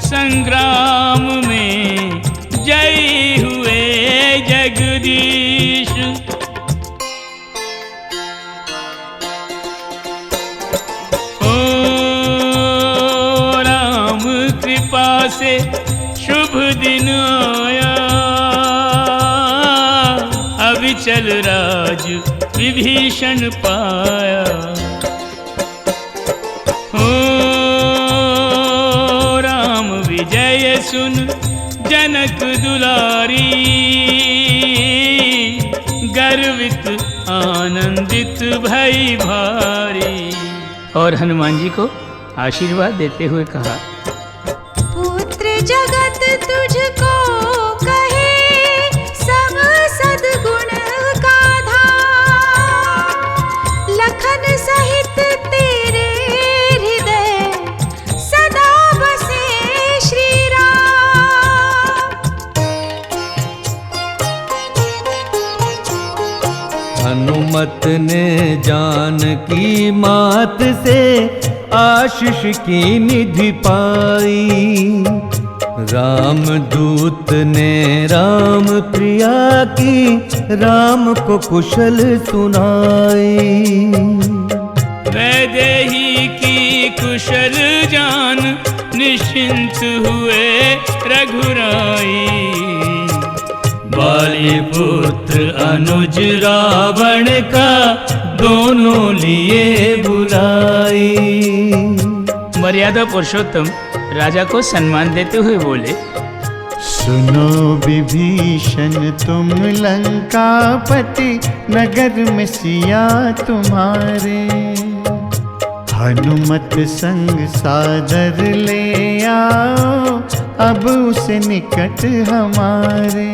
संग्राम में जय हुए जगदीश। ओ राम कृपा से शुभ दिन आया अविचल राज विभीषण पाया। हो राम विजय सुन जनक दुलारी गर्वित आनंदित भई भारी। और हनुमान जी को आशीर्वाद देते हुए कहा, पुत्र जगत तुझको कहे सब सद्गुण का धाम। लखन सहित तेरे हृदय सदा बसे श्री राम। हनुमत ने जानकी मात से आशीष की निधि पाई। राम दूत ने राम प्रिया की राम को कुशल सुनाई। वैदेही की कुशल जान निश्चिंत हुए रघुराई। बाली पुत्र अनुज रावण का दोनों लिए बुलाई। मर्यादा पुरुषोत्तम राजा को सम्मान देते हुए बोले, सुनो विभीषण तुम लंकापति नगर में सिया तुम्हारे। हनुमत संग सादर ले आओ, अब उसे निकट हमारे।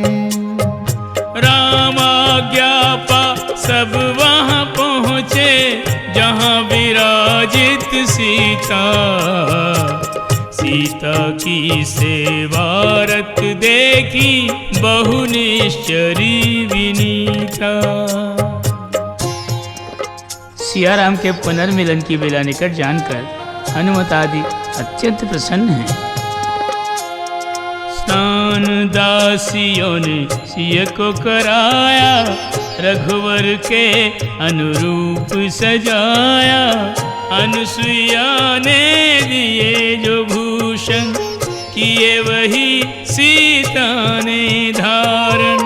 राम आज्ञा पा सब वहाँ पहुँचे, जहाँ विराजित सीता। सीता की सेवारत देखी, बहु निश्चरी विनीता। सिया राम के पुनर्मिलन की बेला निकट जानकर हनुमत आदि अत्यंत प्रसन्न हैं। स्नान दासियों ने सिया को कराया, रघुवर के अनुरूप सजाया। अनुसुईया ने दिए जो भूषण, किए वही सीता ने धारण।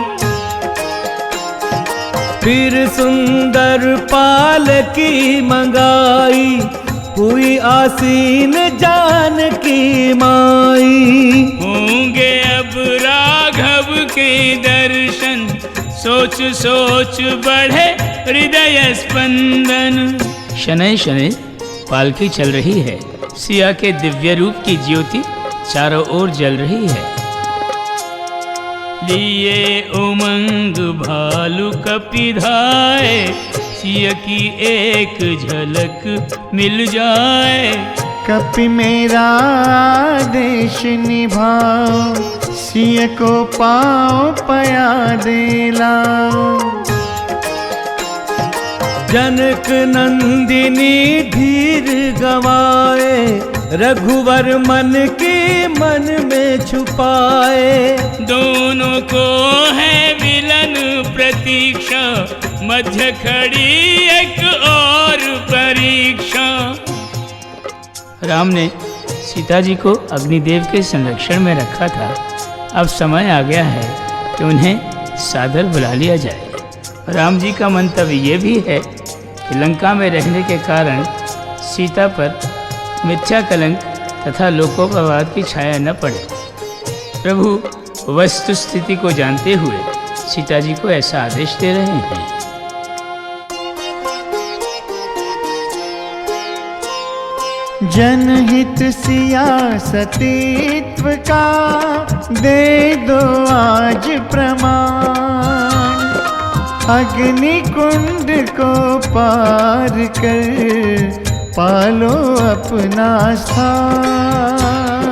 फिर सुंदर पालकी मंगाई, हुई आसीन जानकी माई। होंगे अब राघव के दर्शन, सोच सोच बढ़े हृदय स्पंदन। शनैः शनैः पालकी चल रही है, सिया के दिव्य रूप की ज्योति चारों ओर जल रही है। लिए उमंग भालू कपिधाए, सिया की एक झलक मिल जाए। कपि मेरा आदेश निभाओ, सिया को पाओ पया दे लाओ। जनक नंदिनी धीर गवाए, रघुवर मन की मन में छुपाए। दोनों को है मिलन प्रतीक्षा, मध्य खड़ी एक और परीक्षा। राम ने सीता जी को अग्निदेव के संरक्षण में रखा था। अब समय आ गया है कि उन्हें सादर बुला लिया जाए। राम जी का मंतव्य ये भी है कि लंका में रहने के कारण सीता पर मिथ्या कलंक तथा लोकोपवाद की छाया न पड़े। प्रभु वस्तु स्थिति को जानते हुए सीता जी को ऐसा आदेश दे रहे हैं। जनहित सियासतीत्व का दे दो आज प्रमाण। अग्नि कुंड को पार कर पालो अपना स्थान।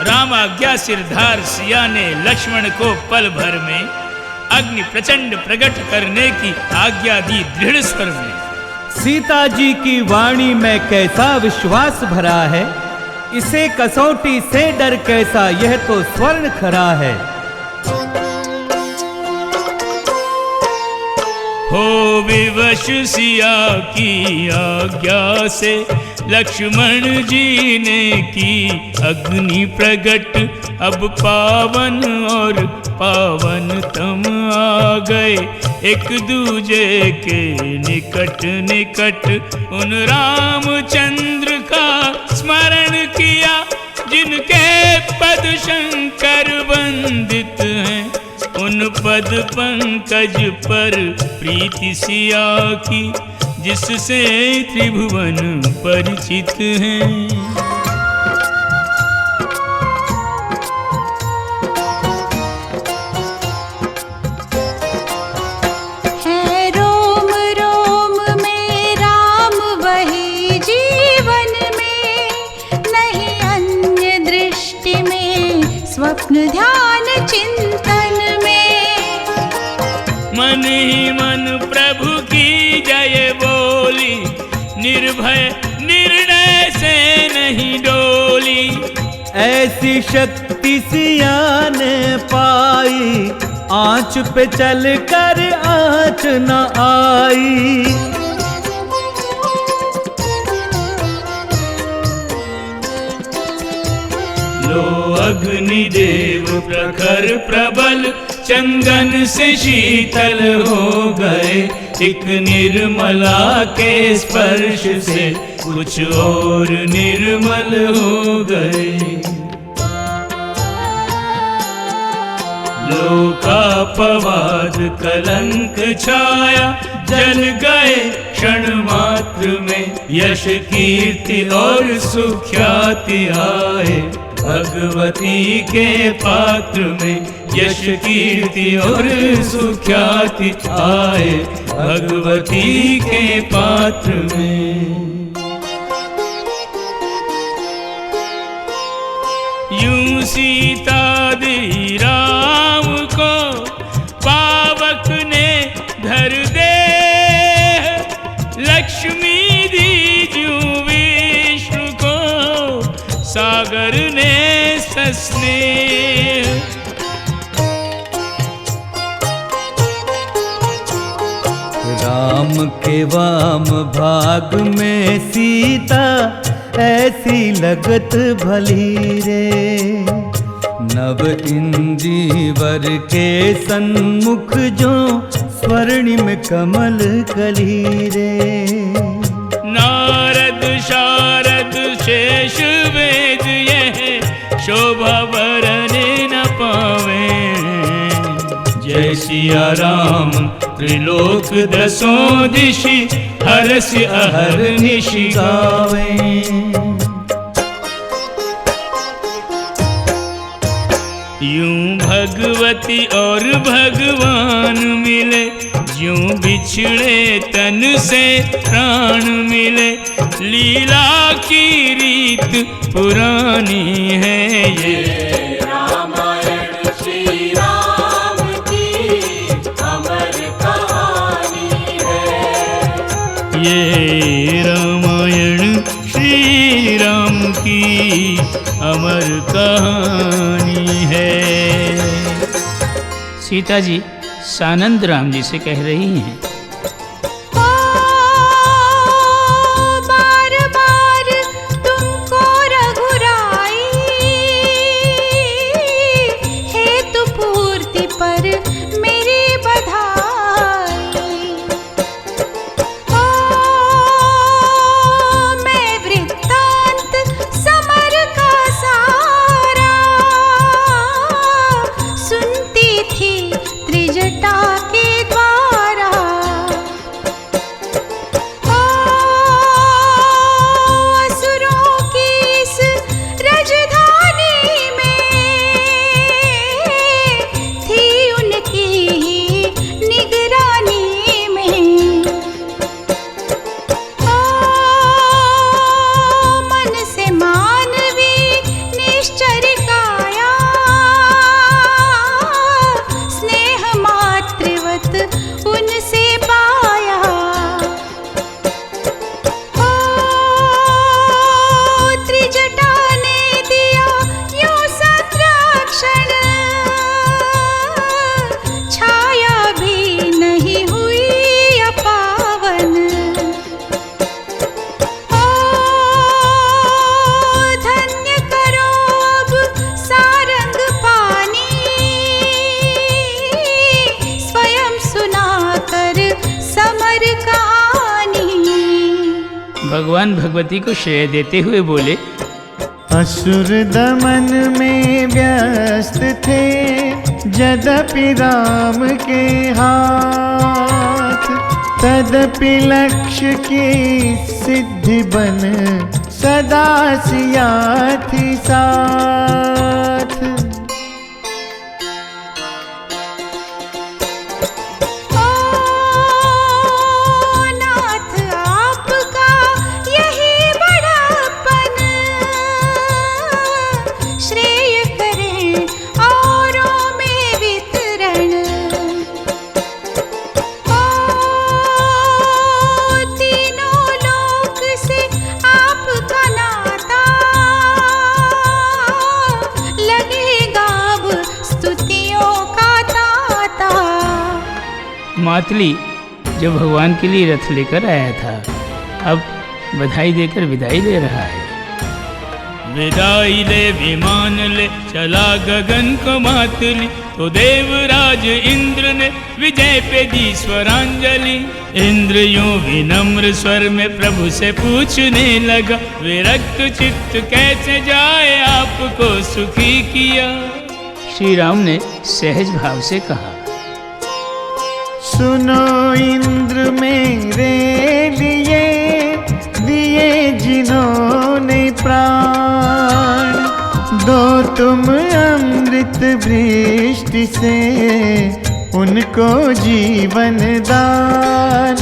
राम आज्ञा सिरधार सिया ने लक्ष्मण को पल भर में अग्नि प्रचंड प्रकट करने की आज्ञा दी दृढ़ स्वर में। सीता जी की वाणी में कैसा विश्वास भरा है, इसे कसौटी से डर कैसा, यह तो स्वर्ण खरा है। हो विवश सिया की आज्ञा से, लक्ष्मण जी ने की अग्नि प्रगट। अब पावन और पावन तम आ गए, एक दूजे के निकट निकट। उन रामचंद्र का स्मरण किया, जिनके पद शंकर वंदित हैं। उन पद पंकज पर प्रीति सिया की, जिससे त्रिभुवन परिचित हैं। है रोम रोम में राम वही जीवन में, नहीं अन्य दृष्टि में, स्वप्न ध्यान चिंतन में। मन ही मन प्रभु की जय बोली, निर्भय निर्णय से नहीं डोली। ऐसी शक्ति सिया ने पाई, आँच पे चल कर आँच न आई। लो अग्निदेव प्रखर प्रबल, चंदन से शीतल हो गए। एक निर्मला के स्पर्श से कुछ और निर्मल हो गए। लोकापवाद कलंक छाया, जल गए क्षण मात्र में, यश कीर्ति और सुख्याति आए भगवती के पात्र में। यश कीर्ति और सुख्याति आए भगवती के पात्र में। यूं सीता दी राम को पावक ने धर दे, लक्ष्मी दी जूं विष्णु को सागर ने सस्नेह। राम के वाम भाग में सीता ऐसी लगत भली रे, नव इंदीवर के सन्मुख जो स्वर्णिम कमल कली रे। नारद शारद शेष वेद यह शोभा बरने न पावे, जय सिया राम त्रिलोक दसों दिशि हरस अहरनिश गावे। यूं भगवती और भगवान मिले, यूं बिछड़े तन से प्राण मिले। लीला की रीत पुरानी है ये, रामायण श्री राम की अमर कहानी है। ये रामायण श्री राम की अमर कहानी है। सीता जी सानंद राम जी से कह रही हैं, बार बार तुमको रघुराई, हेतु पूर्ति पर मेरी बधाई। मैं वृत्तांत समर का सारा सुनती थी त्रिजटा के द्वारा। असुरों की इस राजधानी में थी उनकी ही निगरानी में। मन से मानवी निश्चर काया, स्नेह मातृवत उनसे पाया। त्रिजटा ने दिया यूं संरक्षण, छाया भी नहीं हुई अपावन। धन्य करो अब सारंग पानी, स्वयं सुनाकर समर कहानी। भगवान भगवती को श्रेय देते हुए बोले, असुर दमन में व्यस्त थे यद्यपि राम के हाथ, तदपि लक्ष्य की सिद्धि बन सदा सिया थी साथ। नाथ आपका यही बड़ापन, श्रेय करें औरों में वितरण। तीनों लोक से आपका नाता, लगेगा अब स्तुतियों का ताता। मातली जो भगवान के लिए रथ लेकर आया था, अब बधाई देकर विदाई ले रहा है। विदाई ले विमान ले चला गगन को मातली, तो देवराज इंद्र ने विजय पे दी स्वरांजलि। इंद्र यूं विनम्र स्वर में प्रभु से पूछने लगा, विरक्त चित्त कैसे जाए आपको सुखी किया। श्री राम ने सहज भाव से कहा, सुनो इंद्र मेरे लिए दिए जिन्होंने प्राण, दो तुम अमृत वृष्टि से उनको जीवन दान।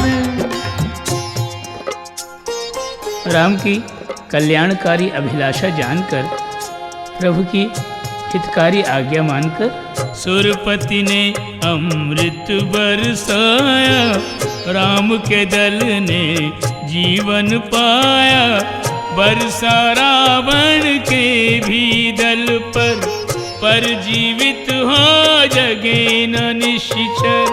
राम की कल्याणकारी अभिलाषा जानकर, प्रभु की हितकारी आज्ञा मानकर सुरपति ने अमृत बरसाया, राम के दल ने जीवन पाया। बरसा रावण के भी दल पर जीवित हो जगे न निश्चर।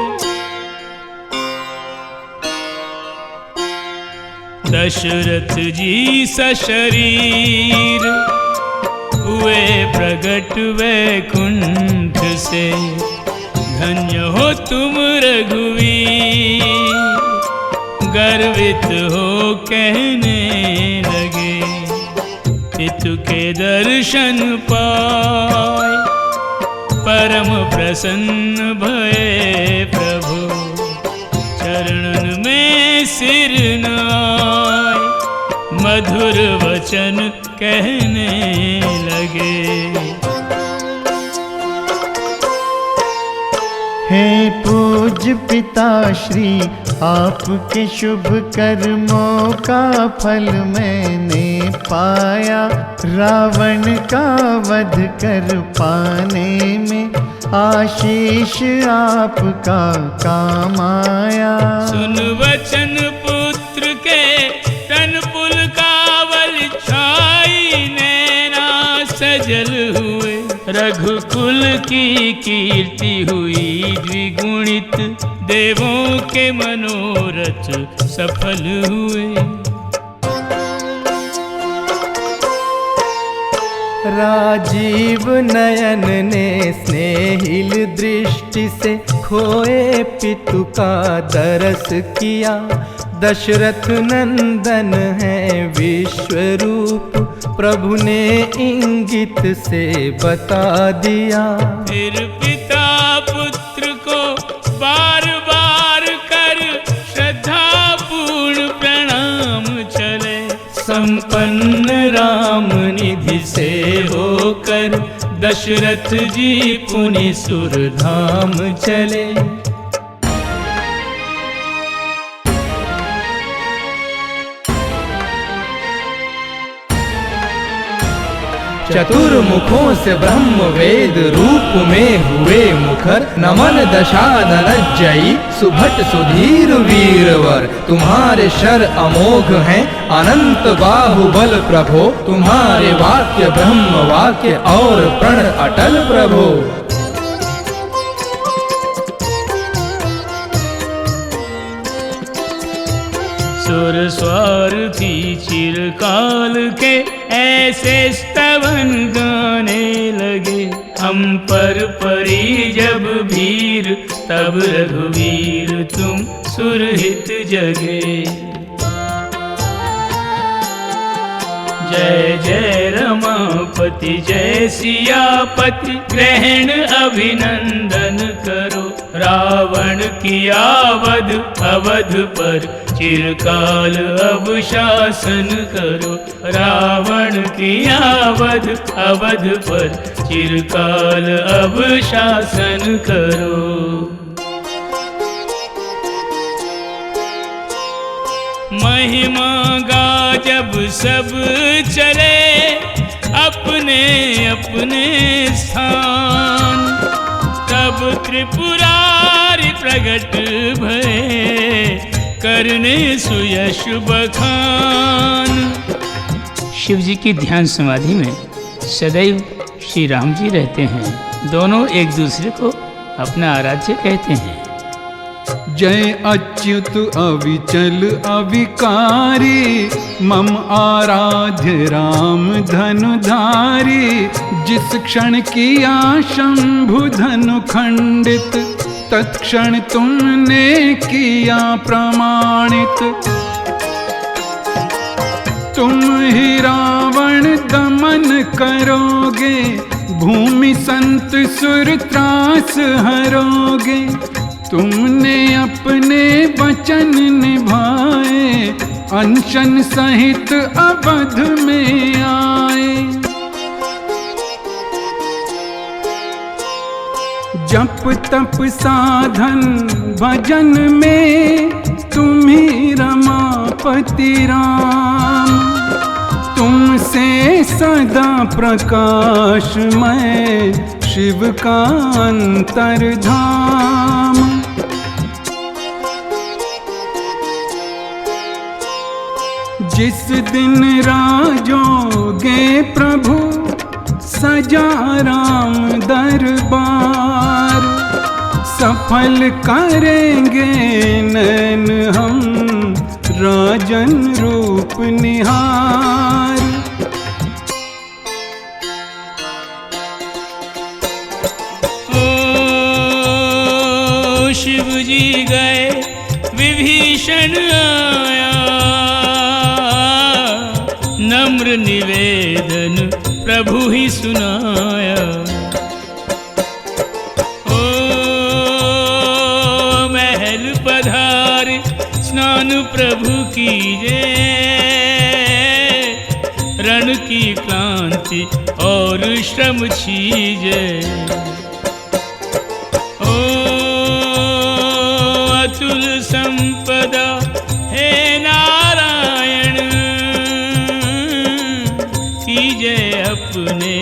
दशरथ जी सशरीर हुए प्रगट वैकुंठ से, धन्य हो तुम रघुवीर, गर्वित हो कहने लगे, पितु के दर्शन पाए, परम प्रसन्न भये प्रभु, चरणन में सिर नाय, मधुर वचन कहने लगे। हे पूज्य पिताश्री, आपके शुभ कर्मों का फल मैंने पाया, रावण का वध कर पाने में आशीष आपका काम आया। सुन वचन पुत्र के तन पुलकावल छाई, नैना सजल हुए, रघुकुल की कीर्ति हुई द्विगुणित, देवों के मनोरथ सफल हुए। राजीव नयन ने स्नेहिल दृष्टि से खोए पितु का दरस किया, दशरथ नंदन है विश्वरूप, प्रभु ने इंगित से बता दिया। फिर पिता पुत्र को बार बार कर श्रद्धा पूर्ण प्रणाम चले, संपन्न राम निधि से होकर, दशरथ जी पुनि सुरधाम चले। चतुर्मुखों से ब्रह्म वेद रूप में हुए मुखर, नमन दशानन जयी सुभट सुधीर वीरवर, तुम्हारे शर अमोघ हैं अनंत बाहुबल प्रभो, तुम्हारे वाक्य ब्रह्म वाक्य और प्रण अटल प्रभो। सुर स्वार्थी चिरकाल के ऐसे स्तवन गाने लगे, हम पर परी जब भीर, तब रघुवीर तुम सुरहित जगे। जय जय रमापति जय सियापति, ग्रहण अभिनंदन करो, रावण किया वध अवध पर, चिरकाल अब शासन करो, रावण किया वध अवध पर, चिरकाल अब शासन करो। महिमा गा जब सब चले अपने अपने स्थान, तब त्रिपुरारि प्रगट भये करने सुयश बखान। शिव जी की ध्यान समाधि में सदैव श्री राम जी रहते हैं, दोनों एक दूसरे को अपना आराध्य कहते हैं। जय अच्युत अविचल अविकारी, मम आराध्य राम धनुधारी, जिस क्षण किया शंभु धनु खंडित, तत्क्षण तुमने किया प्रमाणित। तुम ही रावण दमन करोगे, भूमि संत सुर त्रास हरोगे, तुमने अपने वचन निभाए, अनशन सहित अवध में आए। जप तप साधन भजन में तुम्ही रमापति राम, तुमसे सदा प्रकाशमय शिव का अंतर्धाम। जिस दिन राजोगे प्रभु सजा राम दरबार, सफल करेंगे नैन हम राजन रूप निहार। ओ शिव जी गए विभीषण आया, नम्र निवेदन प्रभु ही सुनाया। ओ महल पधार स्नान प्रभु कीजे, रण की क्लांति और श्रम छीजे। ओ अतुल संपदा हे नारायण, कीजे अपने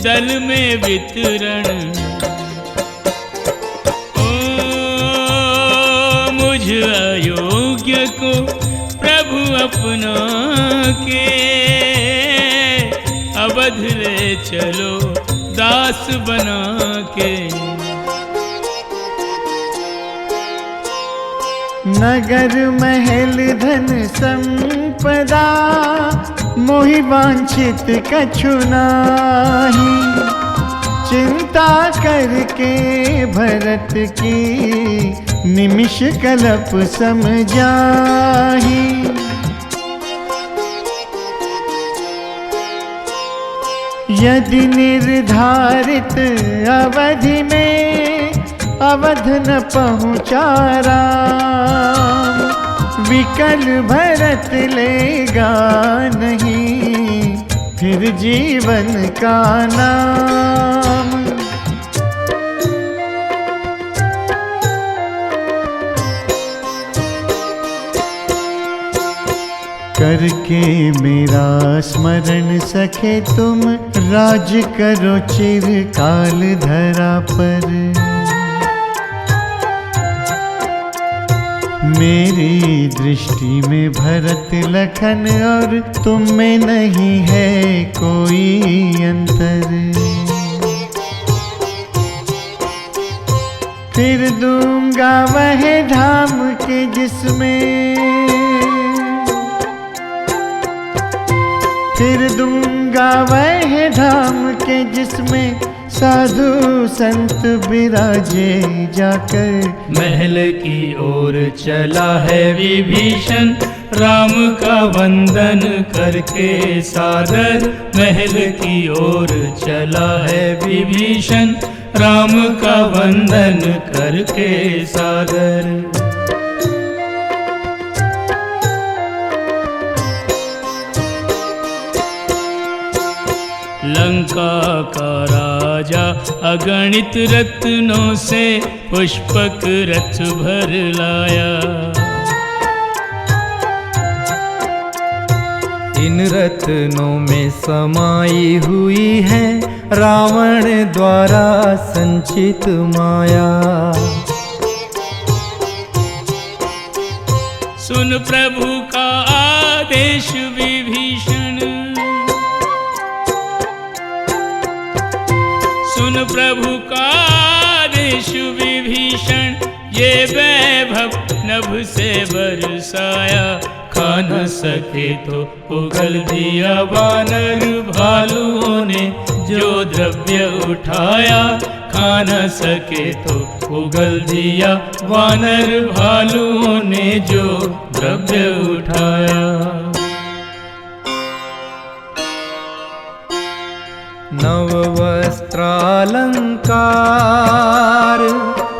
दल में वितरण। ओ मुझ अयोग्य को प्रभु अपना के, अवध ले चलो दास बना के। नगर महल धन संपदा, मोहि वांछित कछु नाही, चिंता करके भरत की निमिष कल्प समझाही। यदि निर्धारित अवधि में अवध न पहुँचा राम, विकल भरत लेगा नहीं फिर जीवन का नाम। करके मेरा स्मरण सखे तुम, राज करो चिरकाल धरा पर। मेरी दृष्टि में भरत लखन और तुम में नहीं है कोई अंतर। फिर दूंगा वह धाम के जिसमें, फिर दूंगा वह धाम के जिसमें साधु संत विराजे जाकर। महल की ओर चला है विभीषण, राम का वंदन करके सादर। महल की ओर चला है विभीषण, राम का वंदन करके सादर। लंका का राजा अगणित रत्नों से पुष्पक रथ भर लाया। इन रत्नों में समाई हुई है रावण द्वारा संचित माया। सुन प्रभु का आदेश विभीषण, सुन प्रभु का आदेश विभीषण। ये वैभव नभ से बरसाया, खा न सके तो उगल दिया वानर भालुओं ने जो द्रव्य उठाया। खा न सके तो उगल दिया वानर भालुओं ने जो द्रव्य उठाया। नव वस्त्रालंकार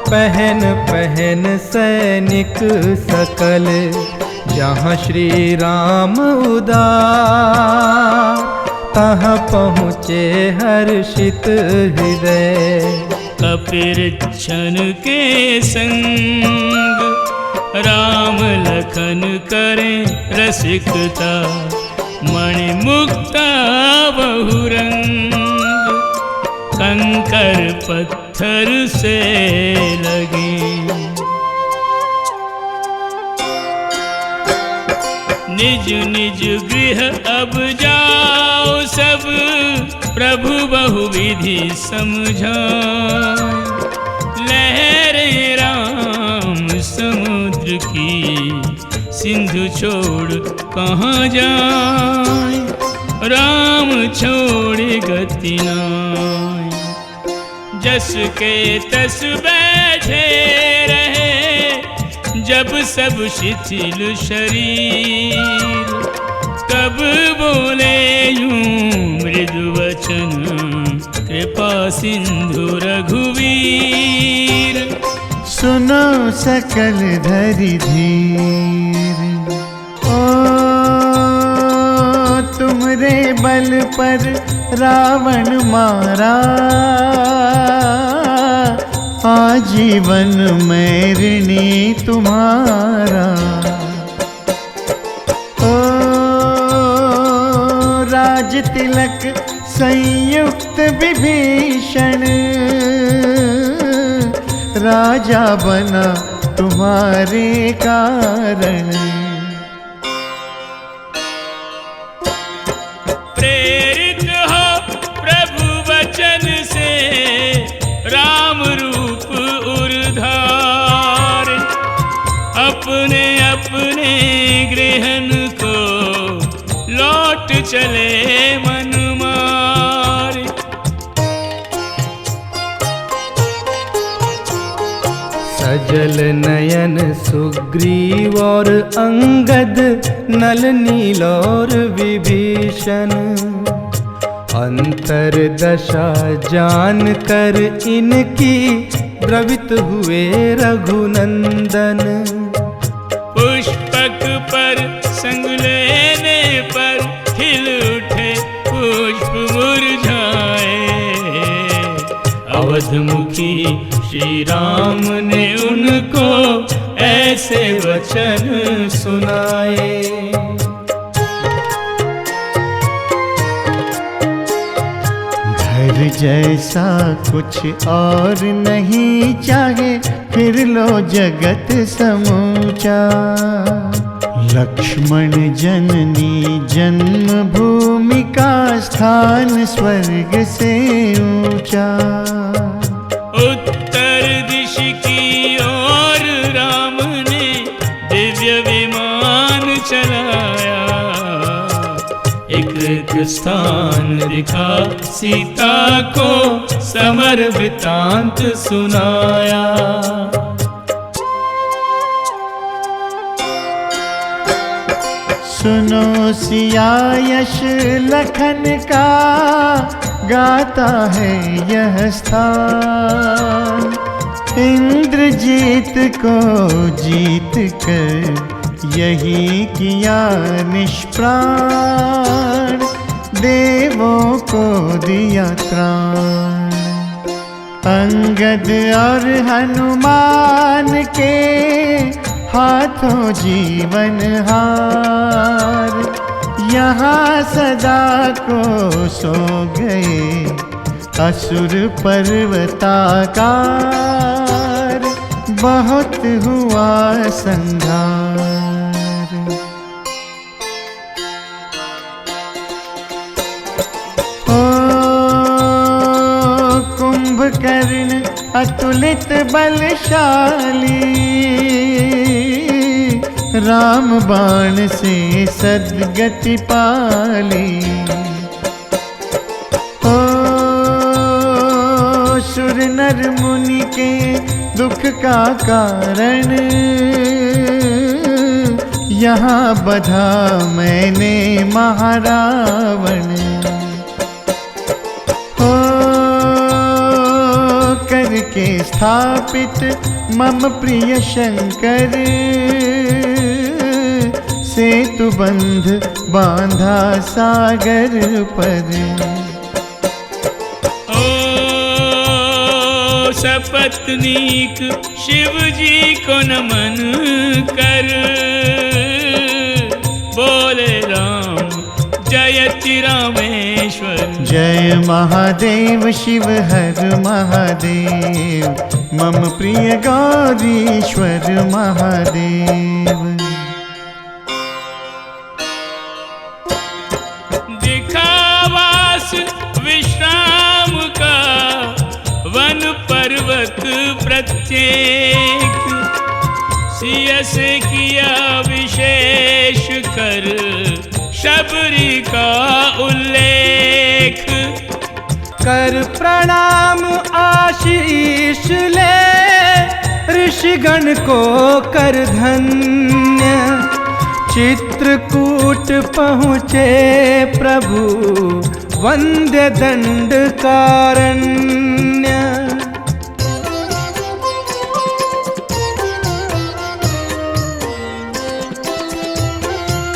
पहन पहन सैनिक सकल, जहाँ श्री राम उदार तहाँ पहुँचे हर्षित हृदय। कपिरच्छन के संग राम लखन करें रसिकता, मणिमुक्ता बहुरंग कंकर पत्थर से लगे। निज निज गृह अब जाओ सब, प्रभु बहुविधि समझाए। लहरें राम समुद्र की, सिंधु छोड़ कहाँ जाए। राम छोड़े गति नाय, जस के तस बैठे रहे। जब सब शिथिल शरीर, कब बोले यूं मृदु वचन, कृपा सिंधु रघुवीर। सुनो सकल धरि धीर, ओ तुमरे बल पर रावण मारा। आजीवन मैं ऋणी तुम्हारा। ओ राज तिलक संयुक्त विभीषण, राजा बना तुम्हारे कारण। प्रेरित हो प्रभु वचन से, राम रूप उर्धार। अपने अपने गृहन को लौट चले मन मार। सजल नयन सुग्रीव और अंगद, नल नील और विभीषण। अंतर दशा जान कर इनकी, द्रवित हुए रघुनंदन। पुष्पक पर संग लेने पर, खिल उठे पुष्प मुरझाए। अवधमुखी श्री राम ने उनको ऐसे वचन सुनाए। घर जैसा कुछ और नहीं चाहे, फिर लो जगत समूचा। लक्ष्मण जननी जन्मभूमि का स्थान, स्वर्ग से ऊंचा। उत्तर दिश की ओर राम ने दिव्य विमान चलाया। एक एक स्थान दिखा सीता को, समर वृतांत सुनाया। सुनो सिया यश लखन का, गाता है यह स्थान। इंद्रजीत को जीत कर, यही किया निष्प्राण। देवों को दिया त्राण, अंगद और हनुमान के हाथों जीवन हार। यहाँ सदा को सो गए असुर पर्वताकार। बहुत हुआ संघार। ओ कुंभकर्ण अतुलित बलशाली, राम बाण से सद्गति पाली। ओ सुर नर मुनि के दुख का कारण, यहाँ बधा मैंने महारावण। के स्थापित मम प्रिय शंकर, सेतु बंध बांधा सागर पर। सपत्नीक शिव जी को नमन कर, बोले राम जयति रामेश्वर। जय महादेव शिव हर महादेव, मम प्रिय गौरीश्वर महादेव। दिखावास विश्राम का वन पर्वत प्रत्येक, सिय से किया विशेष कर शबरी का उल्लेख। कर प्रणाम आशीष ले ऋषिगण को कर धन्य, चित्रकूट पहुँचे प्रभु वंद्य दंड कारण्य।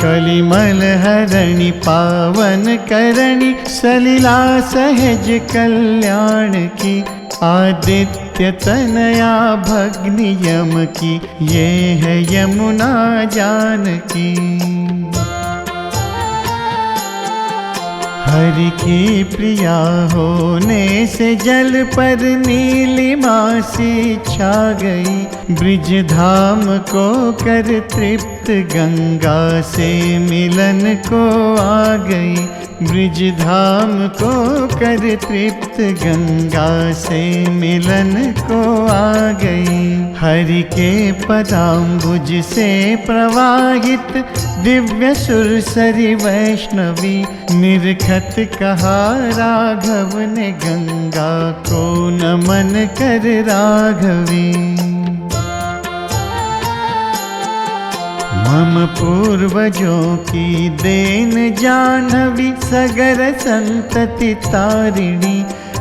कलिमल हरणि पावन करणी, सलिला सहज कल्याण की। आदित्य तनया भग्नि यम की, ये है यमुना जानकी। हरि की प्रिया होने से जल पर नीलिमा सी छा गई। ब्रिज धाम को कर तृप्त गंगा से मिलन को आ गई। ब्रिज धाम को कर तृप्त गंगा से मिलन को आ गई। हरि के पदाम्बुज से प्रवाहित दिव्य सुरसरी वैष्णवी, निरखत कहा राघव ने गंगा को नमन कर राघवी। मम पूर्वजों की देन जानवी, सगर संतति तारिणी।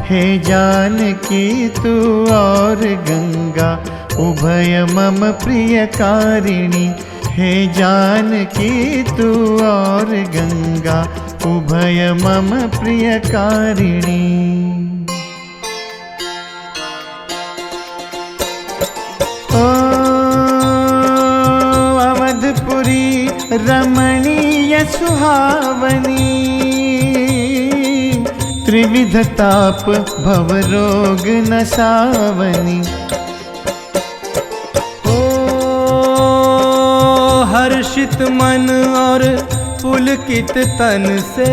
हे जानकी तू और गंगा, उभय मम प्रियकारिणी। हे जानकी तू और गंगा, उभय मम प्रियकारिणी। अवधपुरी रमणीय सुहावनी, त्रिविध ताप भवरोग नसावनी। हर्षित मन और पुलकित तन से,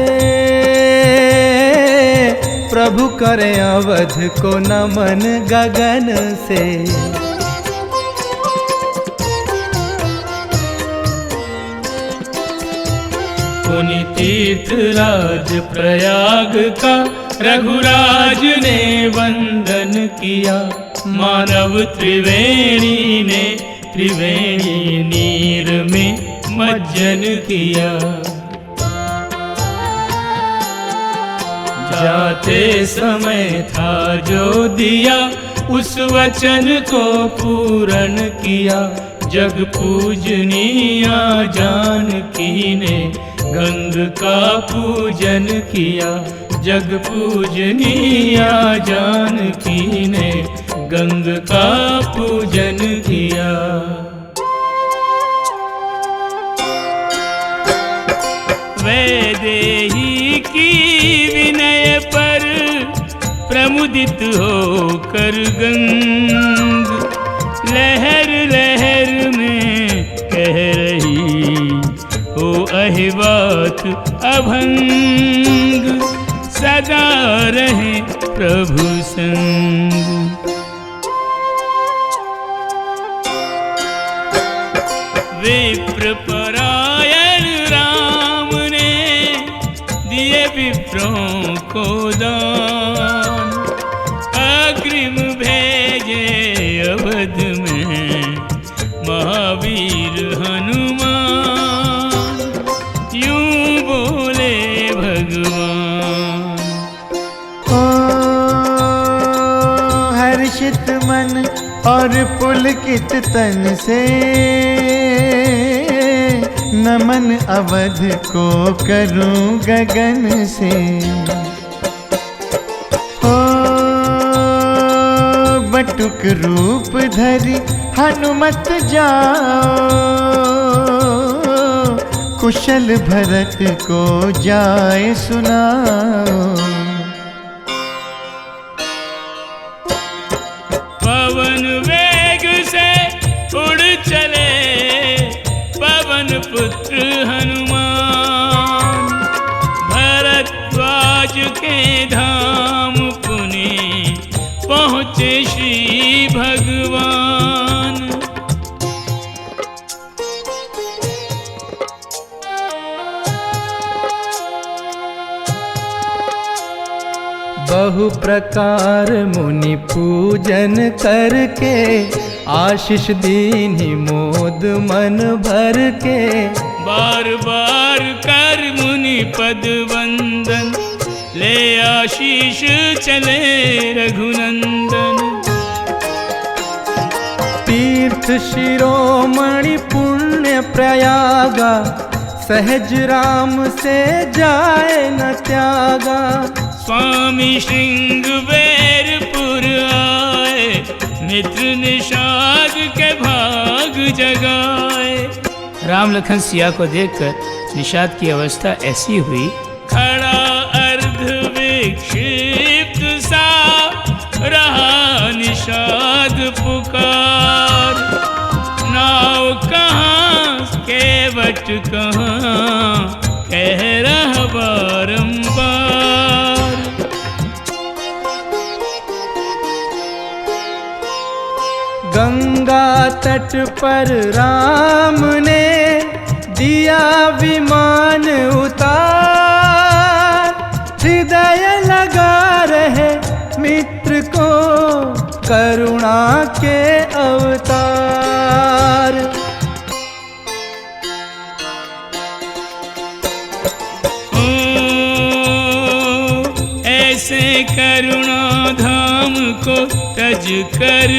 प्रभु करे अवध को नमन गगन से। पुनि तीर्थराज प्रयाग का रघुराज ने वंदन किया। मानव त्रिवेणी ने त्रिवेणी नीर में मज्जन किया। जाते समय था जो दिया, उस वचन को पूर्ण किया। जग पूजनिया जानकी ने गंग का पूजन किया। जग पूजनिया जानकी ने गंग का पूजन किया। वैदेही की विनय पर प्रमुदित होकर गंग, लहर लहर में कह रही हो अहिबात अभंग। सदा रहे प्रभु संग। विप्र परायण राम ने दिए विप्रों को दान। अग्रिम भेजे अवध में महावीर हनुमान। यूं बोले भगवान। हरि हर्षित मन और पुलकित तन से नमन अवध को करूं गगन से। हो बटुक रूप धरि हनुमत जाओ, कुशल भरत को जाए सुनाओ। पवन वेग से उड़ चले पवन पुत्र हनुमान, भरद्वाज के धाम पुने पहुँचे श्री भगवान। बहु प्रकार मुनि पूजन करके, आशीष दीन्हि मोद मन भर के। बार बार कर मुनि पद वंदन, ले आशीष चले रघुनंदन। तीर्थ शिरोमणि पुण्य प्रयागा, सहज राम से जाए न त्यागा। स्वामी श्रृंगवेरपुर आए, मित्र निषाद के भाग जगाए। राम लखन सिया को देखकर निषाद की अवस्था ऐसी हुई, खड़ा अर्ध विक्षिप्त सा रहा निषाद पुकार। नाव कहाँ केवट कहाँ, कह रहा बारंबार। गंगा तट पर राम ने दिया विमान उतार, हृदय लगा रहे मित्र को करुणा के अवतार। ऐसे करुणा धाम को तज कर,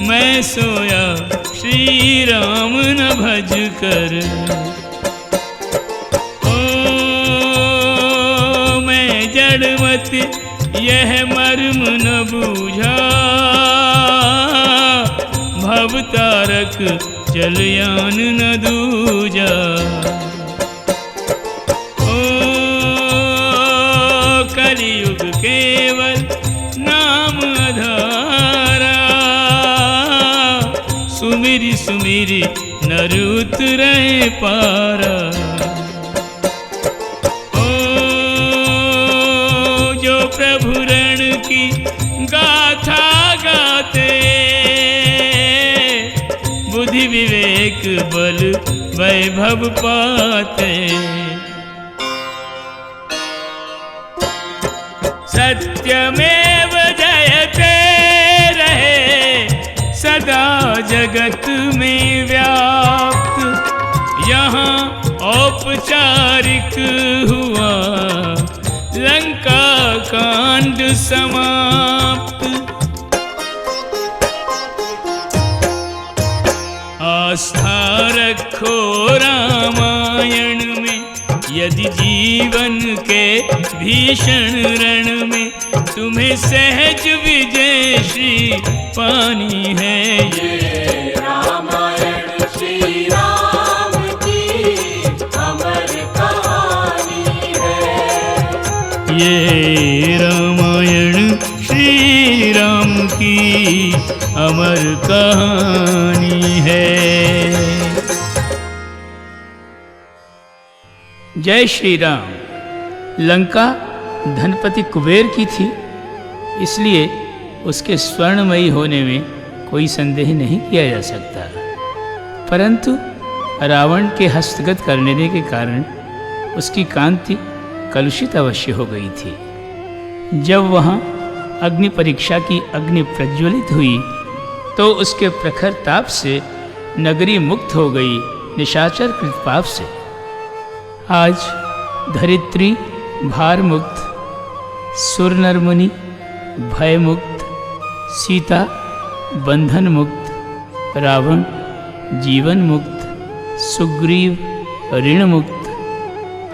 मैं सोया श्री राम न भज कर। ओ मैं जड़मति यह मर्म न बूझा, भव तारक जलयान न दूजा। कलियुग केवल नाम आधारा, सुमिरी सुमिरी नर उतरे पारा। ओ जो प्रभु रण की गाथा गाते, बुद्धि विवेक बल वैभव पाते। सत्यमेव जयते रहे सदा जगत में व्याप्त। यहाँ औपचारिक हुआ लंका कांड समाप्त। आस्था रखो रामायण में, यदि जीवन के भीषण रण में तुम्हें सहज विजय श्री पानी है। ये रामायण श्री राम की अमर कहानी है। ये रामायण श्री राम की अमर कहानी है। जय श्री राम। लंका धनपति कुबेर की थी, इसलिए उसके स्वर्णमयी होने में कोई संदेह नहीं किया जा सकता। परंतु रावण के हस्तगत कर लेने के कारण उसकी कांति कलुषित अवश्य हो गई थी। जब वहाँ अग्नि परीक्षा की अग्नि प्रज्वलित हुई तो उसके प्रखर ताप से नगरी मुक्त हो गई निशाचर कृत पाप से। आज धरित्री भार मुक्त सुर नर मुनि भय मुक्त, सीता बंधन मुक्त, रावण जीवन मुक्त, सुग्रीव ऋण मुक्त,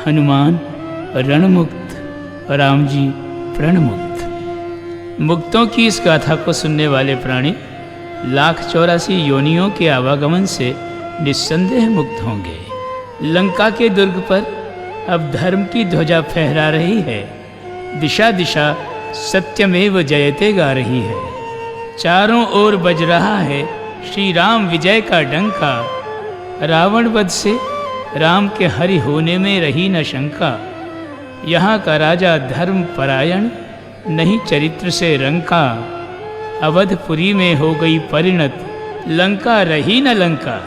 हनुमान रण मुक्त, राम जी प्रण मुक्त। मुक्तों की इस गाथा को सुनने वाले प्राणी 1,84,000 योनियों के आवागमन से निस्संदेह मुक्त होंगे। लंका के दुर्ग पर अब धर्म की ध्वजा फहरा रही है, दिशा दिशा सत्यमेव जयते गा रही है। चारों ओर बज रहा है श्री राम विजय का डंका। रावण वध से राम के हरि होने में रही न शंका। यहाँ का राजा धर्म परायण, नहीं चरित्र से रंका। अवधपुरी में हो गई परिणत, लंका रही न लंका।